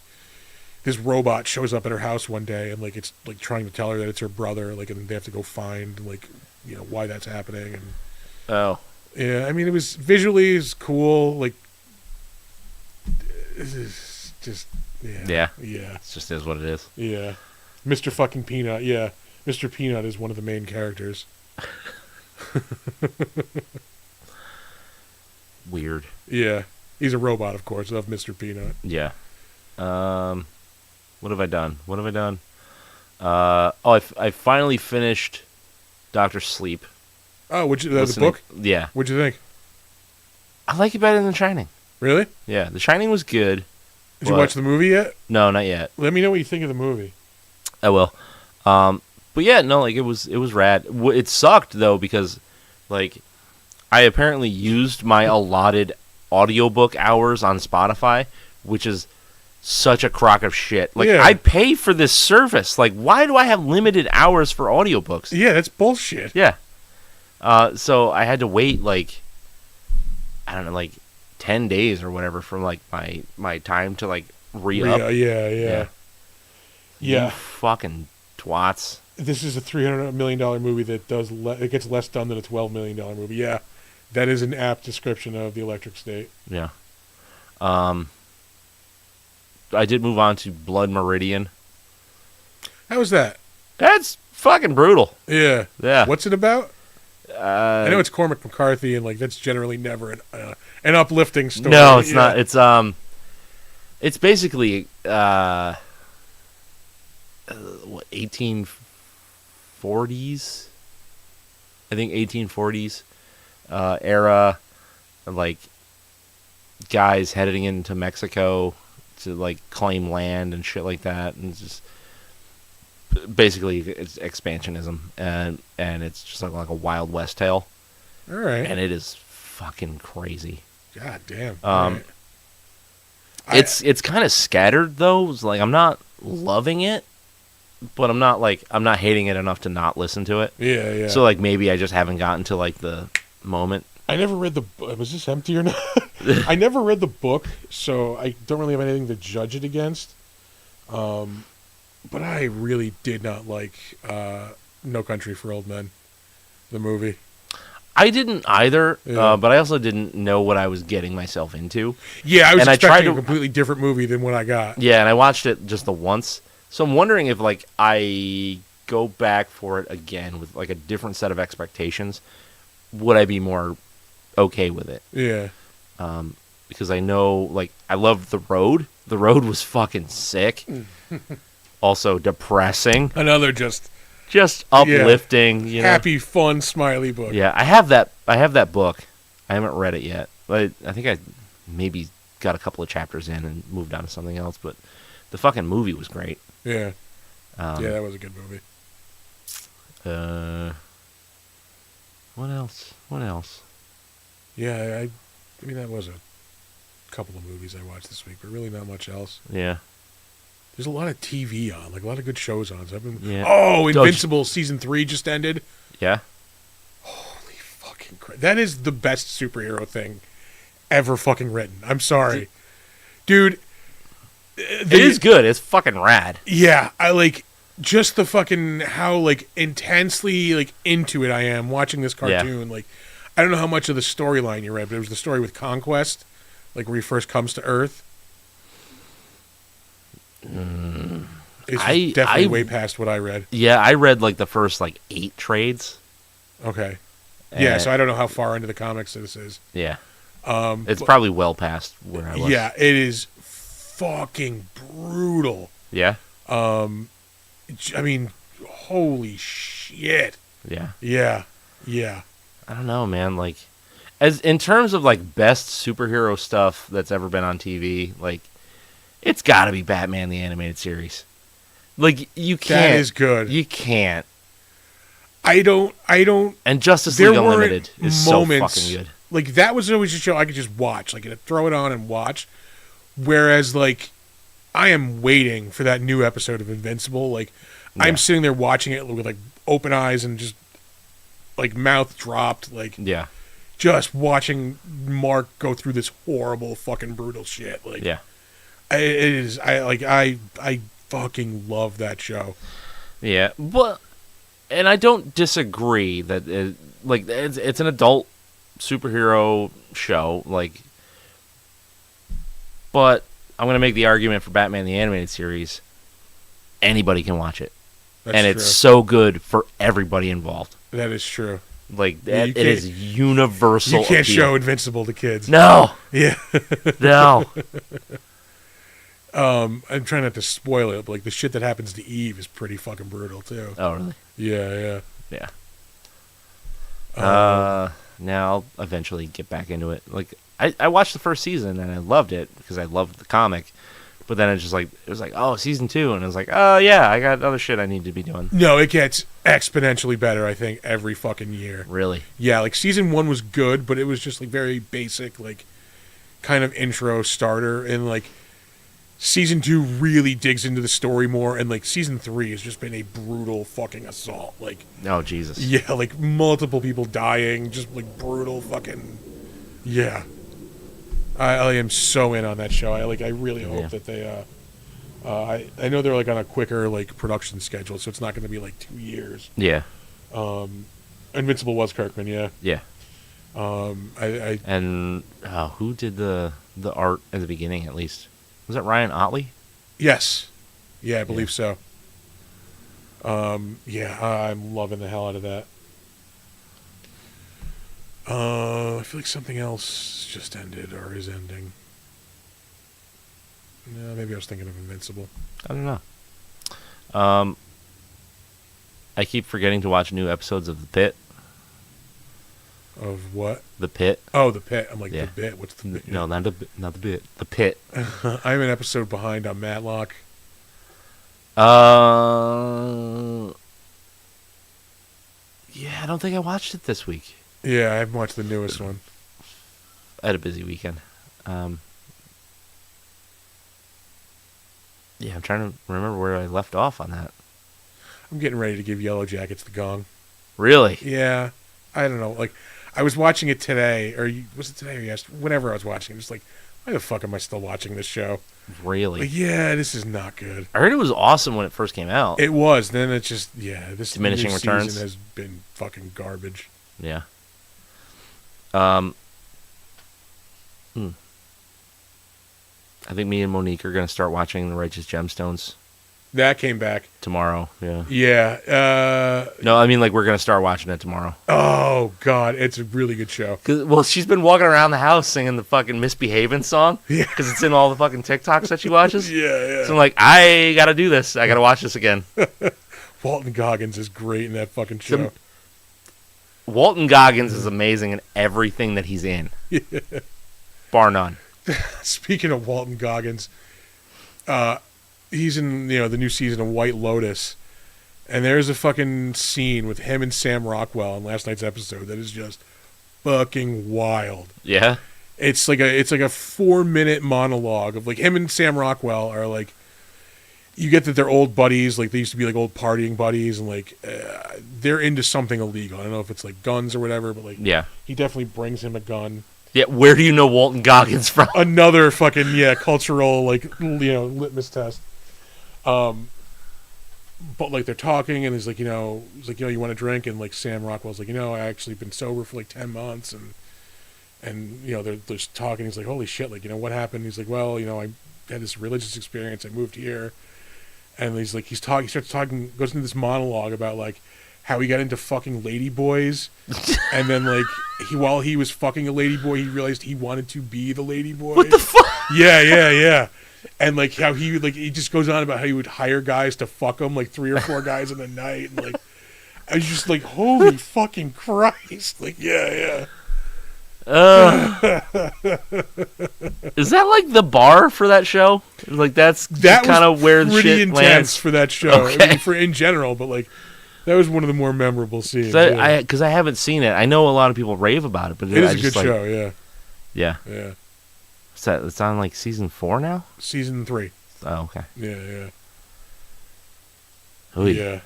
this robot shows up at her house one day, and like it's like trying to tell her that it's her brother, like, and they have to go find like why that's happening. And Oh. yeah, I mean, it was visually is cool, like this is just yeah. It just is what it is. Yeah. Mr. fucking Peanut, yeah. Mr. Peanut is one of the main characters. Weird. Yeah. He's a robot, of course, of Mr. Peanut. Yeah. What have I done? I finally finished Doctor Sleep. Oh, the book? Yeah. What'd you think? I like it better than The Shining. Really? Yeah, The Shining was good. Did you watch the movie yet? No, not yet. Let me know what you think of the movie. I will. But yeah, no, like it was rad. It sucked though because, like, I apparently used my allotted audiobook hours on Spotify, which is such a crock of shit. Like, Yeah. I pay for this service. Like, why do I have limited hours for audiobooks? Yeah, that's bullshit. Yeah. So I had to wait like, I don't know, like 10 days or whatever from like my time to like re-up. Yeah. You fucking twats. This is a $300 million movie that it gets less done than a $12 million movie. Yeah, that is an apt description of The Electric State. Yeah. I did move on to Blood Meridian. How was that? That's fucking brutal. Yeah. Yeah. What's it about? I know it's Cormac McCarthy, and like that's generally never an uplifting story. No, it's not. It's basically what 1840s. I think 1840s era, like guys heading into Mexico to like claim land and shit like that, and it's just basically it's expansionism, and it's just like a Wild West tale. All right. And it is fucking crazy. God damn. Right. It's kind of scattered though. It's like I'm not loving it, but I'm not hating it enough to not listen to it. Yeah. So like maybe I just haven't gotten to like the moment. I never read was this empty or not? I never read the book, so I don't really have anything to judge it against. But I really did not like No Country for Old Men, the movie. I didn't either, Yeah. but I also didn't know what I was getting myself into. Yeah, I was And I tried expecting a to- completely different movie than what I got. Yeah, and I watched it just the once. So I'm wondering if like I go back for it again with like a different set of expectations, would I be more okay with it? Yeah. Because I know like I loved The Road. The Road was fucking sick. Also depressing. Another just Uplifting, you know. happy, fun, smiley book. Yeah, I have that book. I haven't read it yet. But I think I maybe got a couple of chapters in and moved on to something else, but the fucking movie was great. Yeah. Yeah, that was a good movie. What else? What else? Yeah, I mean, that was a couple of movies I watched this week, but really not much else. Yeah. There's a lot of TV on, like a lot of good shows on. So I've been. Yeah. Oh, Invincible season 3 just ended. Yeah. Holy fucking crap! That is the best superhero thing ever fucking written. I'm sorry, dude. It is good. It's fucking rad. Yeah, I like just the fucking how like intensely like into it I am watching this cartoon. Like, I don't know how much of the storyline you read, but it was the story with Conquest, like where he first comes to Earth. It's definitely way past what I read. Yeah, I read like the first like 8 trades. Okay. Yeah, so I don't know how far into the comics this is. Yeah. It's probably well past where I was. Yeah, it is fucking brutal. Yeah. I mean, holy shit. Yeah. Yeah. Yeah. I don't know, man. Like, as in terms of like best superhero stuff that's ever been on TV, like, it's got to be Batman the Animated Series. Like, you can't. That is good. You can't. I don't. And Justice League Unlimited is so fucking good. Like, that was always a show I could just watch. Like, throw it on and watch. Whereas, like, I am waiting for that new episode of Invincible. Like, I'm sitting there watching it with, like, open eyes and just, like, mouth dropped. Like, yeah. Just watching Mark go through this horrible, fucking brutal shit. Like, yeah. It is. I fucking love that show. Yeah, but and I don't disagree that it's an adult superhero show, like, but I'm gonna make the argument for Batman the Animated Series. Anybody can watch it, and it's so good for everybody involved. That is true. Like, it is universal. You can't appeal. show Invincible to kids. No. Yeah. No. I'm trying not to spoil it, but like the shit that happens to Eve is pretty fucking brutal too. Oh, really? Yeah. Now I'll eventually get back into it. Like, I watched the first season and I loved it because I loved the comic. But then it was like, oh, season 2, and I was like, oh yeah, I got other shit I need to be doing. No, it gets exponentially better, I think, every fucking year. Really? Yeah, like season 1 was good, but it was just like very basic, like kind of intro starter, and like season 2 really digs into the story more, and like season 3 has just been a brutal fucking assault. Like, oh Jesus. Yeah, like multiple people dying, just like brutal fucking. Yeah. I am so in on that show. I really hope that they. I know they're like on a quicker like production schedule, so it's not going to be like 2 years. Yeah. Invincible was Kirkman, yeah. Yeah. And who did the art at the beginning? At least was that Ryan Otley? Yes. Yeah, I believe so. Yeah, I'm loving the hell out of that. I feel like something else just ended or is ending. No, maybe I was thinking of Invincible. I don't know. I keep forgetting to watch new episodes of The Pit. Of what? The Pit. Oh, The Pit. I'm like, The Bit? What's The Bit? No, not The Bit. The Pit. I'm an episode behind on Matlock. Yeah, I don't think I watched it this week. Yeah, I haven't watched the newest one. I had a busy weekend. Yeah, I'm trying to remember where I left off on that. I'm getting ready to give Yellow Jackets the gong. Really? Yeah. I don't know. Like, I was watching it today, or was it today or yesterday? Whenever I was watching it, just like, why the fuck am I still watching this show? Really? Like, yeah, this is not good. I heard it was awesome when it first came out. It was. Then it's just, this diminishing returns season has been fucking garbage. Yeah. I think me and Monique are going to start watching The Righteous Gemstones. That came back. Tomorrow, yeah. Yeah. No, I mean, like, we're going to start watching it tomorrow. Oh, God. It's a really good show. Well, she's been walking around the house singing the fucking Misbehaving song. Yeah. Because it's in all the fucking TikToks that she watches. Yeah. So I'm like, I got to do this. I got to watch this again. Walton Goggins is great in that fucking show. Walton Goggins is amazing in everything that he's in. Yeah. Bar none. Speaking of Walton Goggins, he's in the new season of White Lotus, and there's a fucking scene with him and Sam Rockwell in last night's episode that is just fucking wild. Yeah. It's like a 4-minute monologue of like him and Sam Rockwell are like, you get that they're old buddies, like they used to be like old partying buddies, and like they're into something illegal. I don't know if it's like guns or whatever, but like he definitely brings him a gun. Yeah, where do you know Walton Goggins from? Another fucking cultural like litmus test. But like they're talking, and he's like, you want a drink, and like Sam Rockwell's like, I actually been sober for like 10 months, and they're just talking. He's like, holy shit, like what happened? He's like, well, I had this religious experience. I moved here, and he starts talking, goes into this monologue about like how he got into fucking ladyboys, and then like while he was fucking a ladyboy, he realized he wanted to be the ladyboy. What the fuck? Yeah. And like how he just goes on about how he would hire guys to fuck him, like 3 or 4 guys in a night, and like I was just like, holy fucking Christ, like yeah. Is that like the bar for that show? Like that kind of where the shit intense lands for that show. Okay. I mean, for in general, but like that was one of the more memorable scenes. Because I haven't seen it. I know a lot of people rave about it, but it is a good show. Yeah. It's on like season 4 now. Season 3. Oh, okay. Yeah. Oy. Yeah.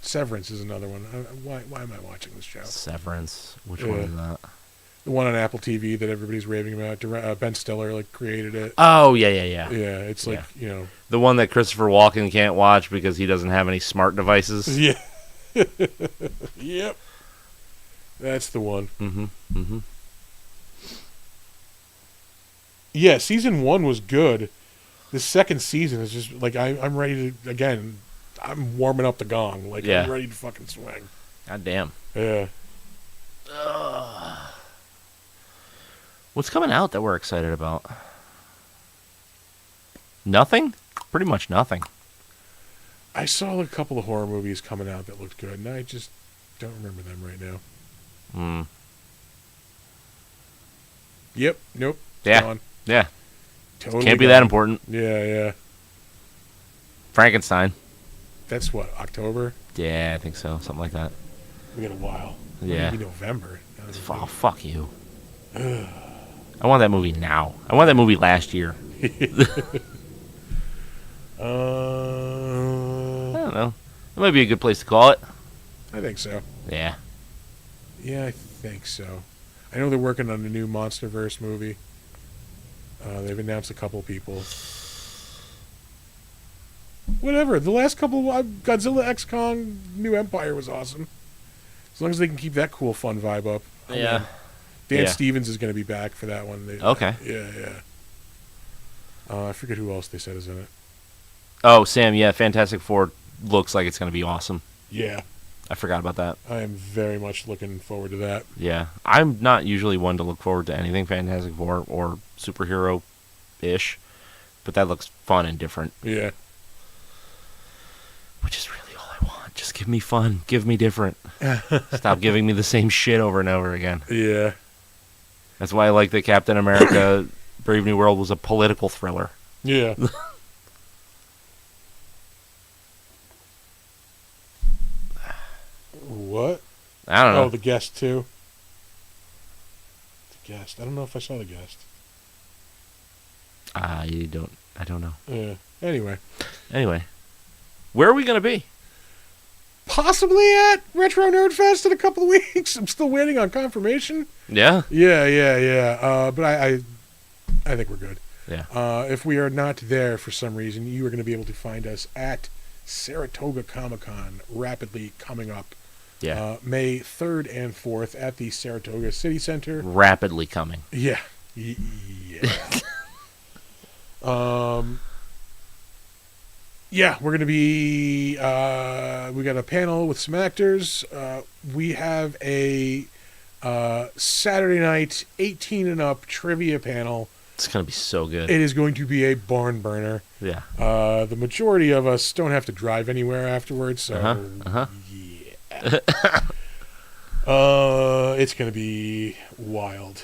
Severance is another one. Why am I watching this show? Severance. Which one is that? The one on Apple TV that everybody's raving about. Ben Stiller created it. Oh yeah. Yeah, it's like the one that Christopher Walken can't watch because he doesn't have any smart devices. Yeah. Yep. That's the one. Mm-hmm. Yeah, season 1 was good. The second season is just like I'm ready to again. I'm warming up the gong. Like I'm ready to fucking swing. God damn. Yeah. What's coming out that we're excited about? Nothing? Pretty much nothing. I saw a couple of horror movies coming out that looked good, and I just don't remember them right now. Yep. Nope. Yeah. Gone. Yeah. Totally Can't be gone. that important. Yeah. Frankenstein. That's what, October? Yeah, I think so. Something like that. We got a while. Yeah. Maybe November. Oh, fuck you. I want that movie now. I want that movie last year. I don't know. That might be a good place to call it. I think so. Yeah. Yeah, I think so. I know they're working on a new MonsterVerse movie. They've announced a couple people. Whatever. The last couple, Godzilla X Kong New Empire was awesome. As long as they can keep that cool, fun vibe up. Yeah. Dan Stevens is going to be back for that one. Okay. Yeah. I forget who else they said is in it. Oh, Sam, yeah, Fantastic Four looks like it's going to be awesome. Yeah. I forgot about that. I am very much looking forward to that. Yeah. I'm not usually one to look forward to anything Fantastic Four or superhero-ish, but that looks fun and different. Yeah. Which is really all I want. Just give me fun. Give me different. Stop giving me the same shit over and over again. Yeah. That's why I like that Captain America Brave New World was a political thriller. Yeah. What? I don't know. Oh, The Guest, too. The Guest. I don't know if I saw The Guest. I don't know. Yeah. Anyway. Where are we going to be? Possibly at Retro Nerd Fest in a couple of weeks. I'm still waiting on confirmation. Yeah? Yeah. But I think we're good. Yeah. If we are not there for some reason, you are going to be able to find us at Saratoga Comic-Con, rapidly coming up. Yeah. May 3rd and 4th at the Saratoga City Center. Rapidly coming. Yeah. Yeah, we're going to be... we got a panel with some actors. We have a Saturday night 18 and up trivia panel. It's going to be so good. It is going to be a barn burner. Yeah. The majority of us don't have to drive anywhere afterwards, so yeah. It's going to be wild.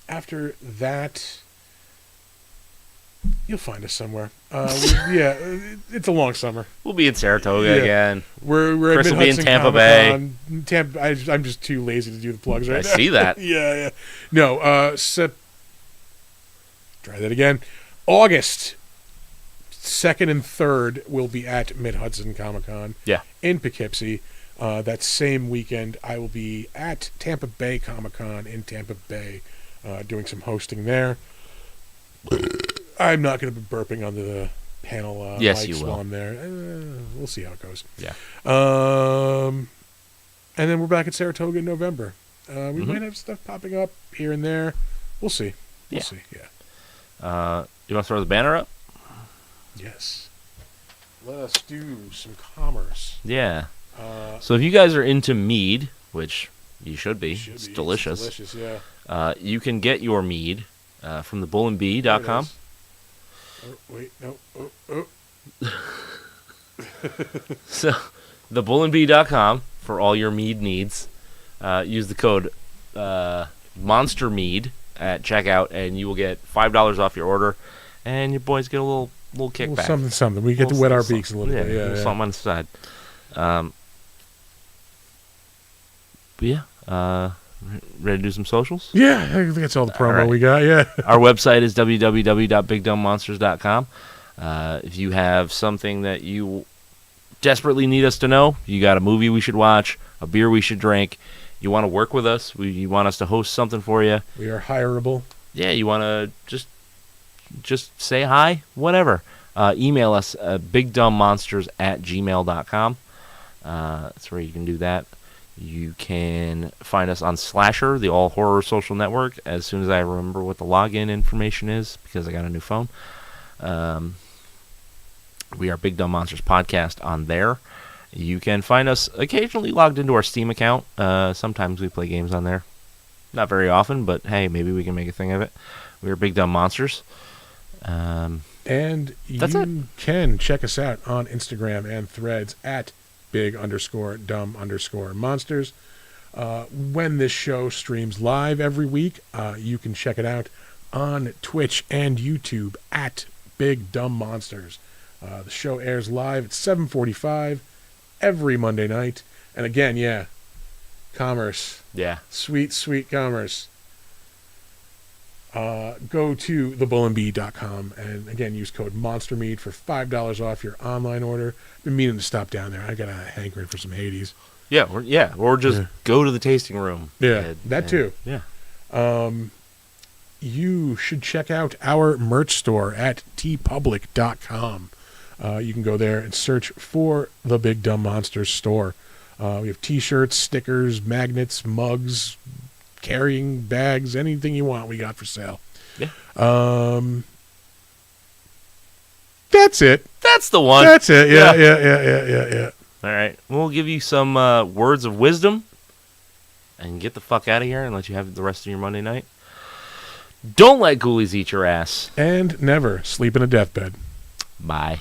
After that, you'll find us somewhere. It's a long summer. We'll be in Saratoga Yeah. again. We're Chris at will be in Mid-Hudson Tampa Comic-Con. I'm just too lazy to do the plugs right I now. see that. Yeah. No, try that again. August 2nd and 3rd will be at Mid-Hudson Comic-Con Yeah. in Poughkeepsie. That same weekend, I will be at Tampa Bay Comic-Con in Tampa Bay, doing some hosting there. I'm not going to be burping onto the panel Yes, mics you will. while I'm there. We'll see how it goes. Yeah. And then we're back at Saratoga in November. We might have stuff popping up here and there. We'll see. We'll see. Yeah. You want to throw the banner up? Yes. Let us do some commerce. Yeah. So if you guys are into mead, which you should be, it's delicious. It's delicious, yeah. You can get your mead from thebullandbee.com. Oh, wait, no. So, thebullandbee.com for all your mead needs. Use the code MonsterMead at checkout, and you will get $5 off your order, and your boys get a little kickback. Something. We get to wet our beaks a little bit. Yeah, Yeah. something on the side. But yeah, ready to do some socials? Yeah, I think that's all the promo right. we got. Yeah. Our website is www.bigdumbmonsters.com. If you have something that you desperately need us to know, you got a movie we should watch, a beer we should drink, you want to work with us, you want us to host something for you. We are hireable. Yeah, you want to just say hi, whatever. Email us at bigdumbmonsters@gmail.com. That's where you can do that. You can find us on Slasher, the all horror social network, as soon as I remember what the login information is, because I got a new phone. We are Big Dumb Monsters Podcast on there. You can find us occasionally logged into our Steam account. Sometimes we play games on there. Not very often, but hey, maybe we can make a thing of it. We are Big Dumb Monsters. And That's you can check us out on Instagram and Threads at big_dumb_monsters. When this show streams live every week, you can check it out on Twitch and YouTube at Big Dumb Monsters. The show airs live at 7:45 every Monday night. And again, commerce. Yeah. Sweet commerce. Go to thebullandbee.com and again use code MonsterMead for $5 off your online order. Been meaning to stop down there. I got a hankering for some Hades. Yeah, or just go to the tasting room. Yeah, that too. Yeah. You should check out our merch store at tpublic.com. You can go there and search for the Big Dumb Monsters store. We have t-shirts, stickers, magnets, mugs, carrying bags, anything you want we got for sale. Yeah. That's it. That's the one. That's it. Yeah. All right. We'll give you some words of wisdom and get the fuck out of here and let you have the rest of your Monday night. Don't let ghoulies eat your ass. And never sleep in a deathbed. Bye.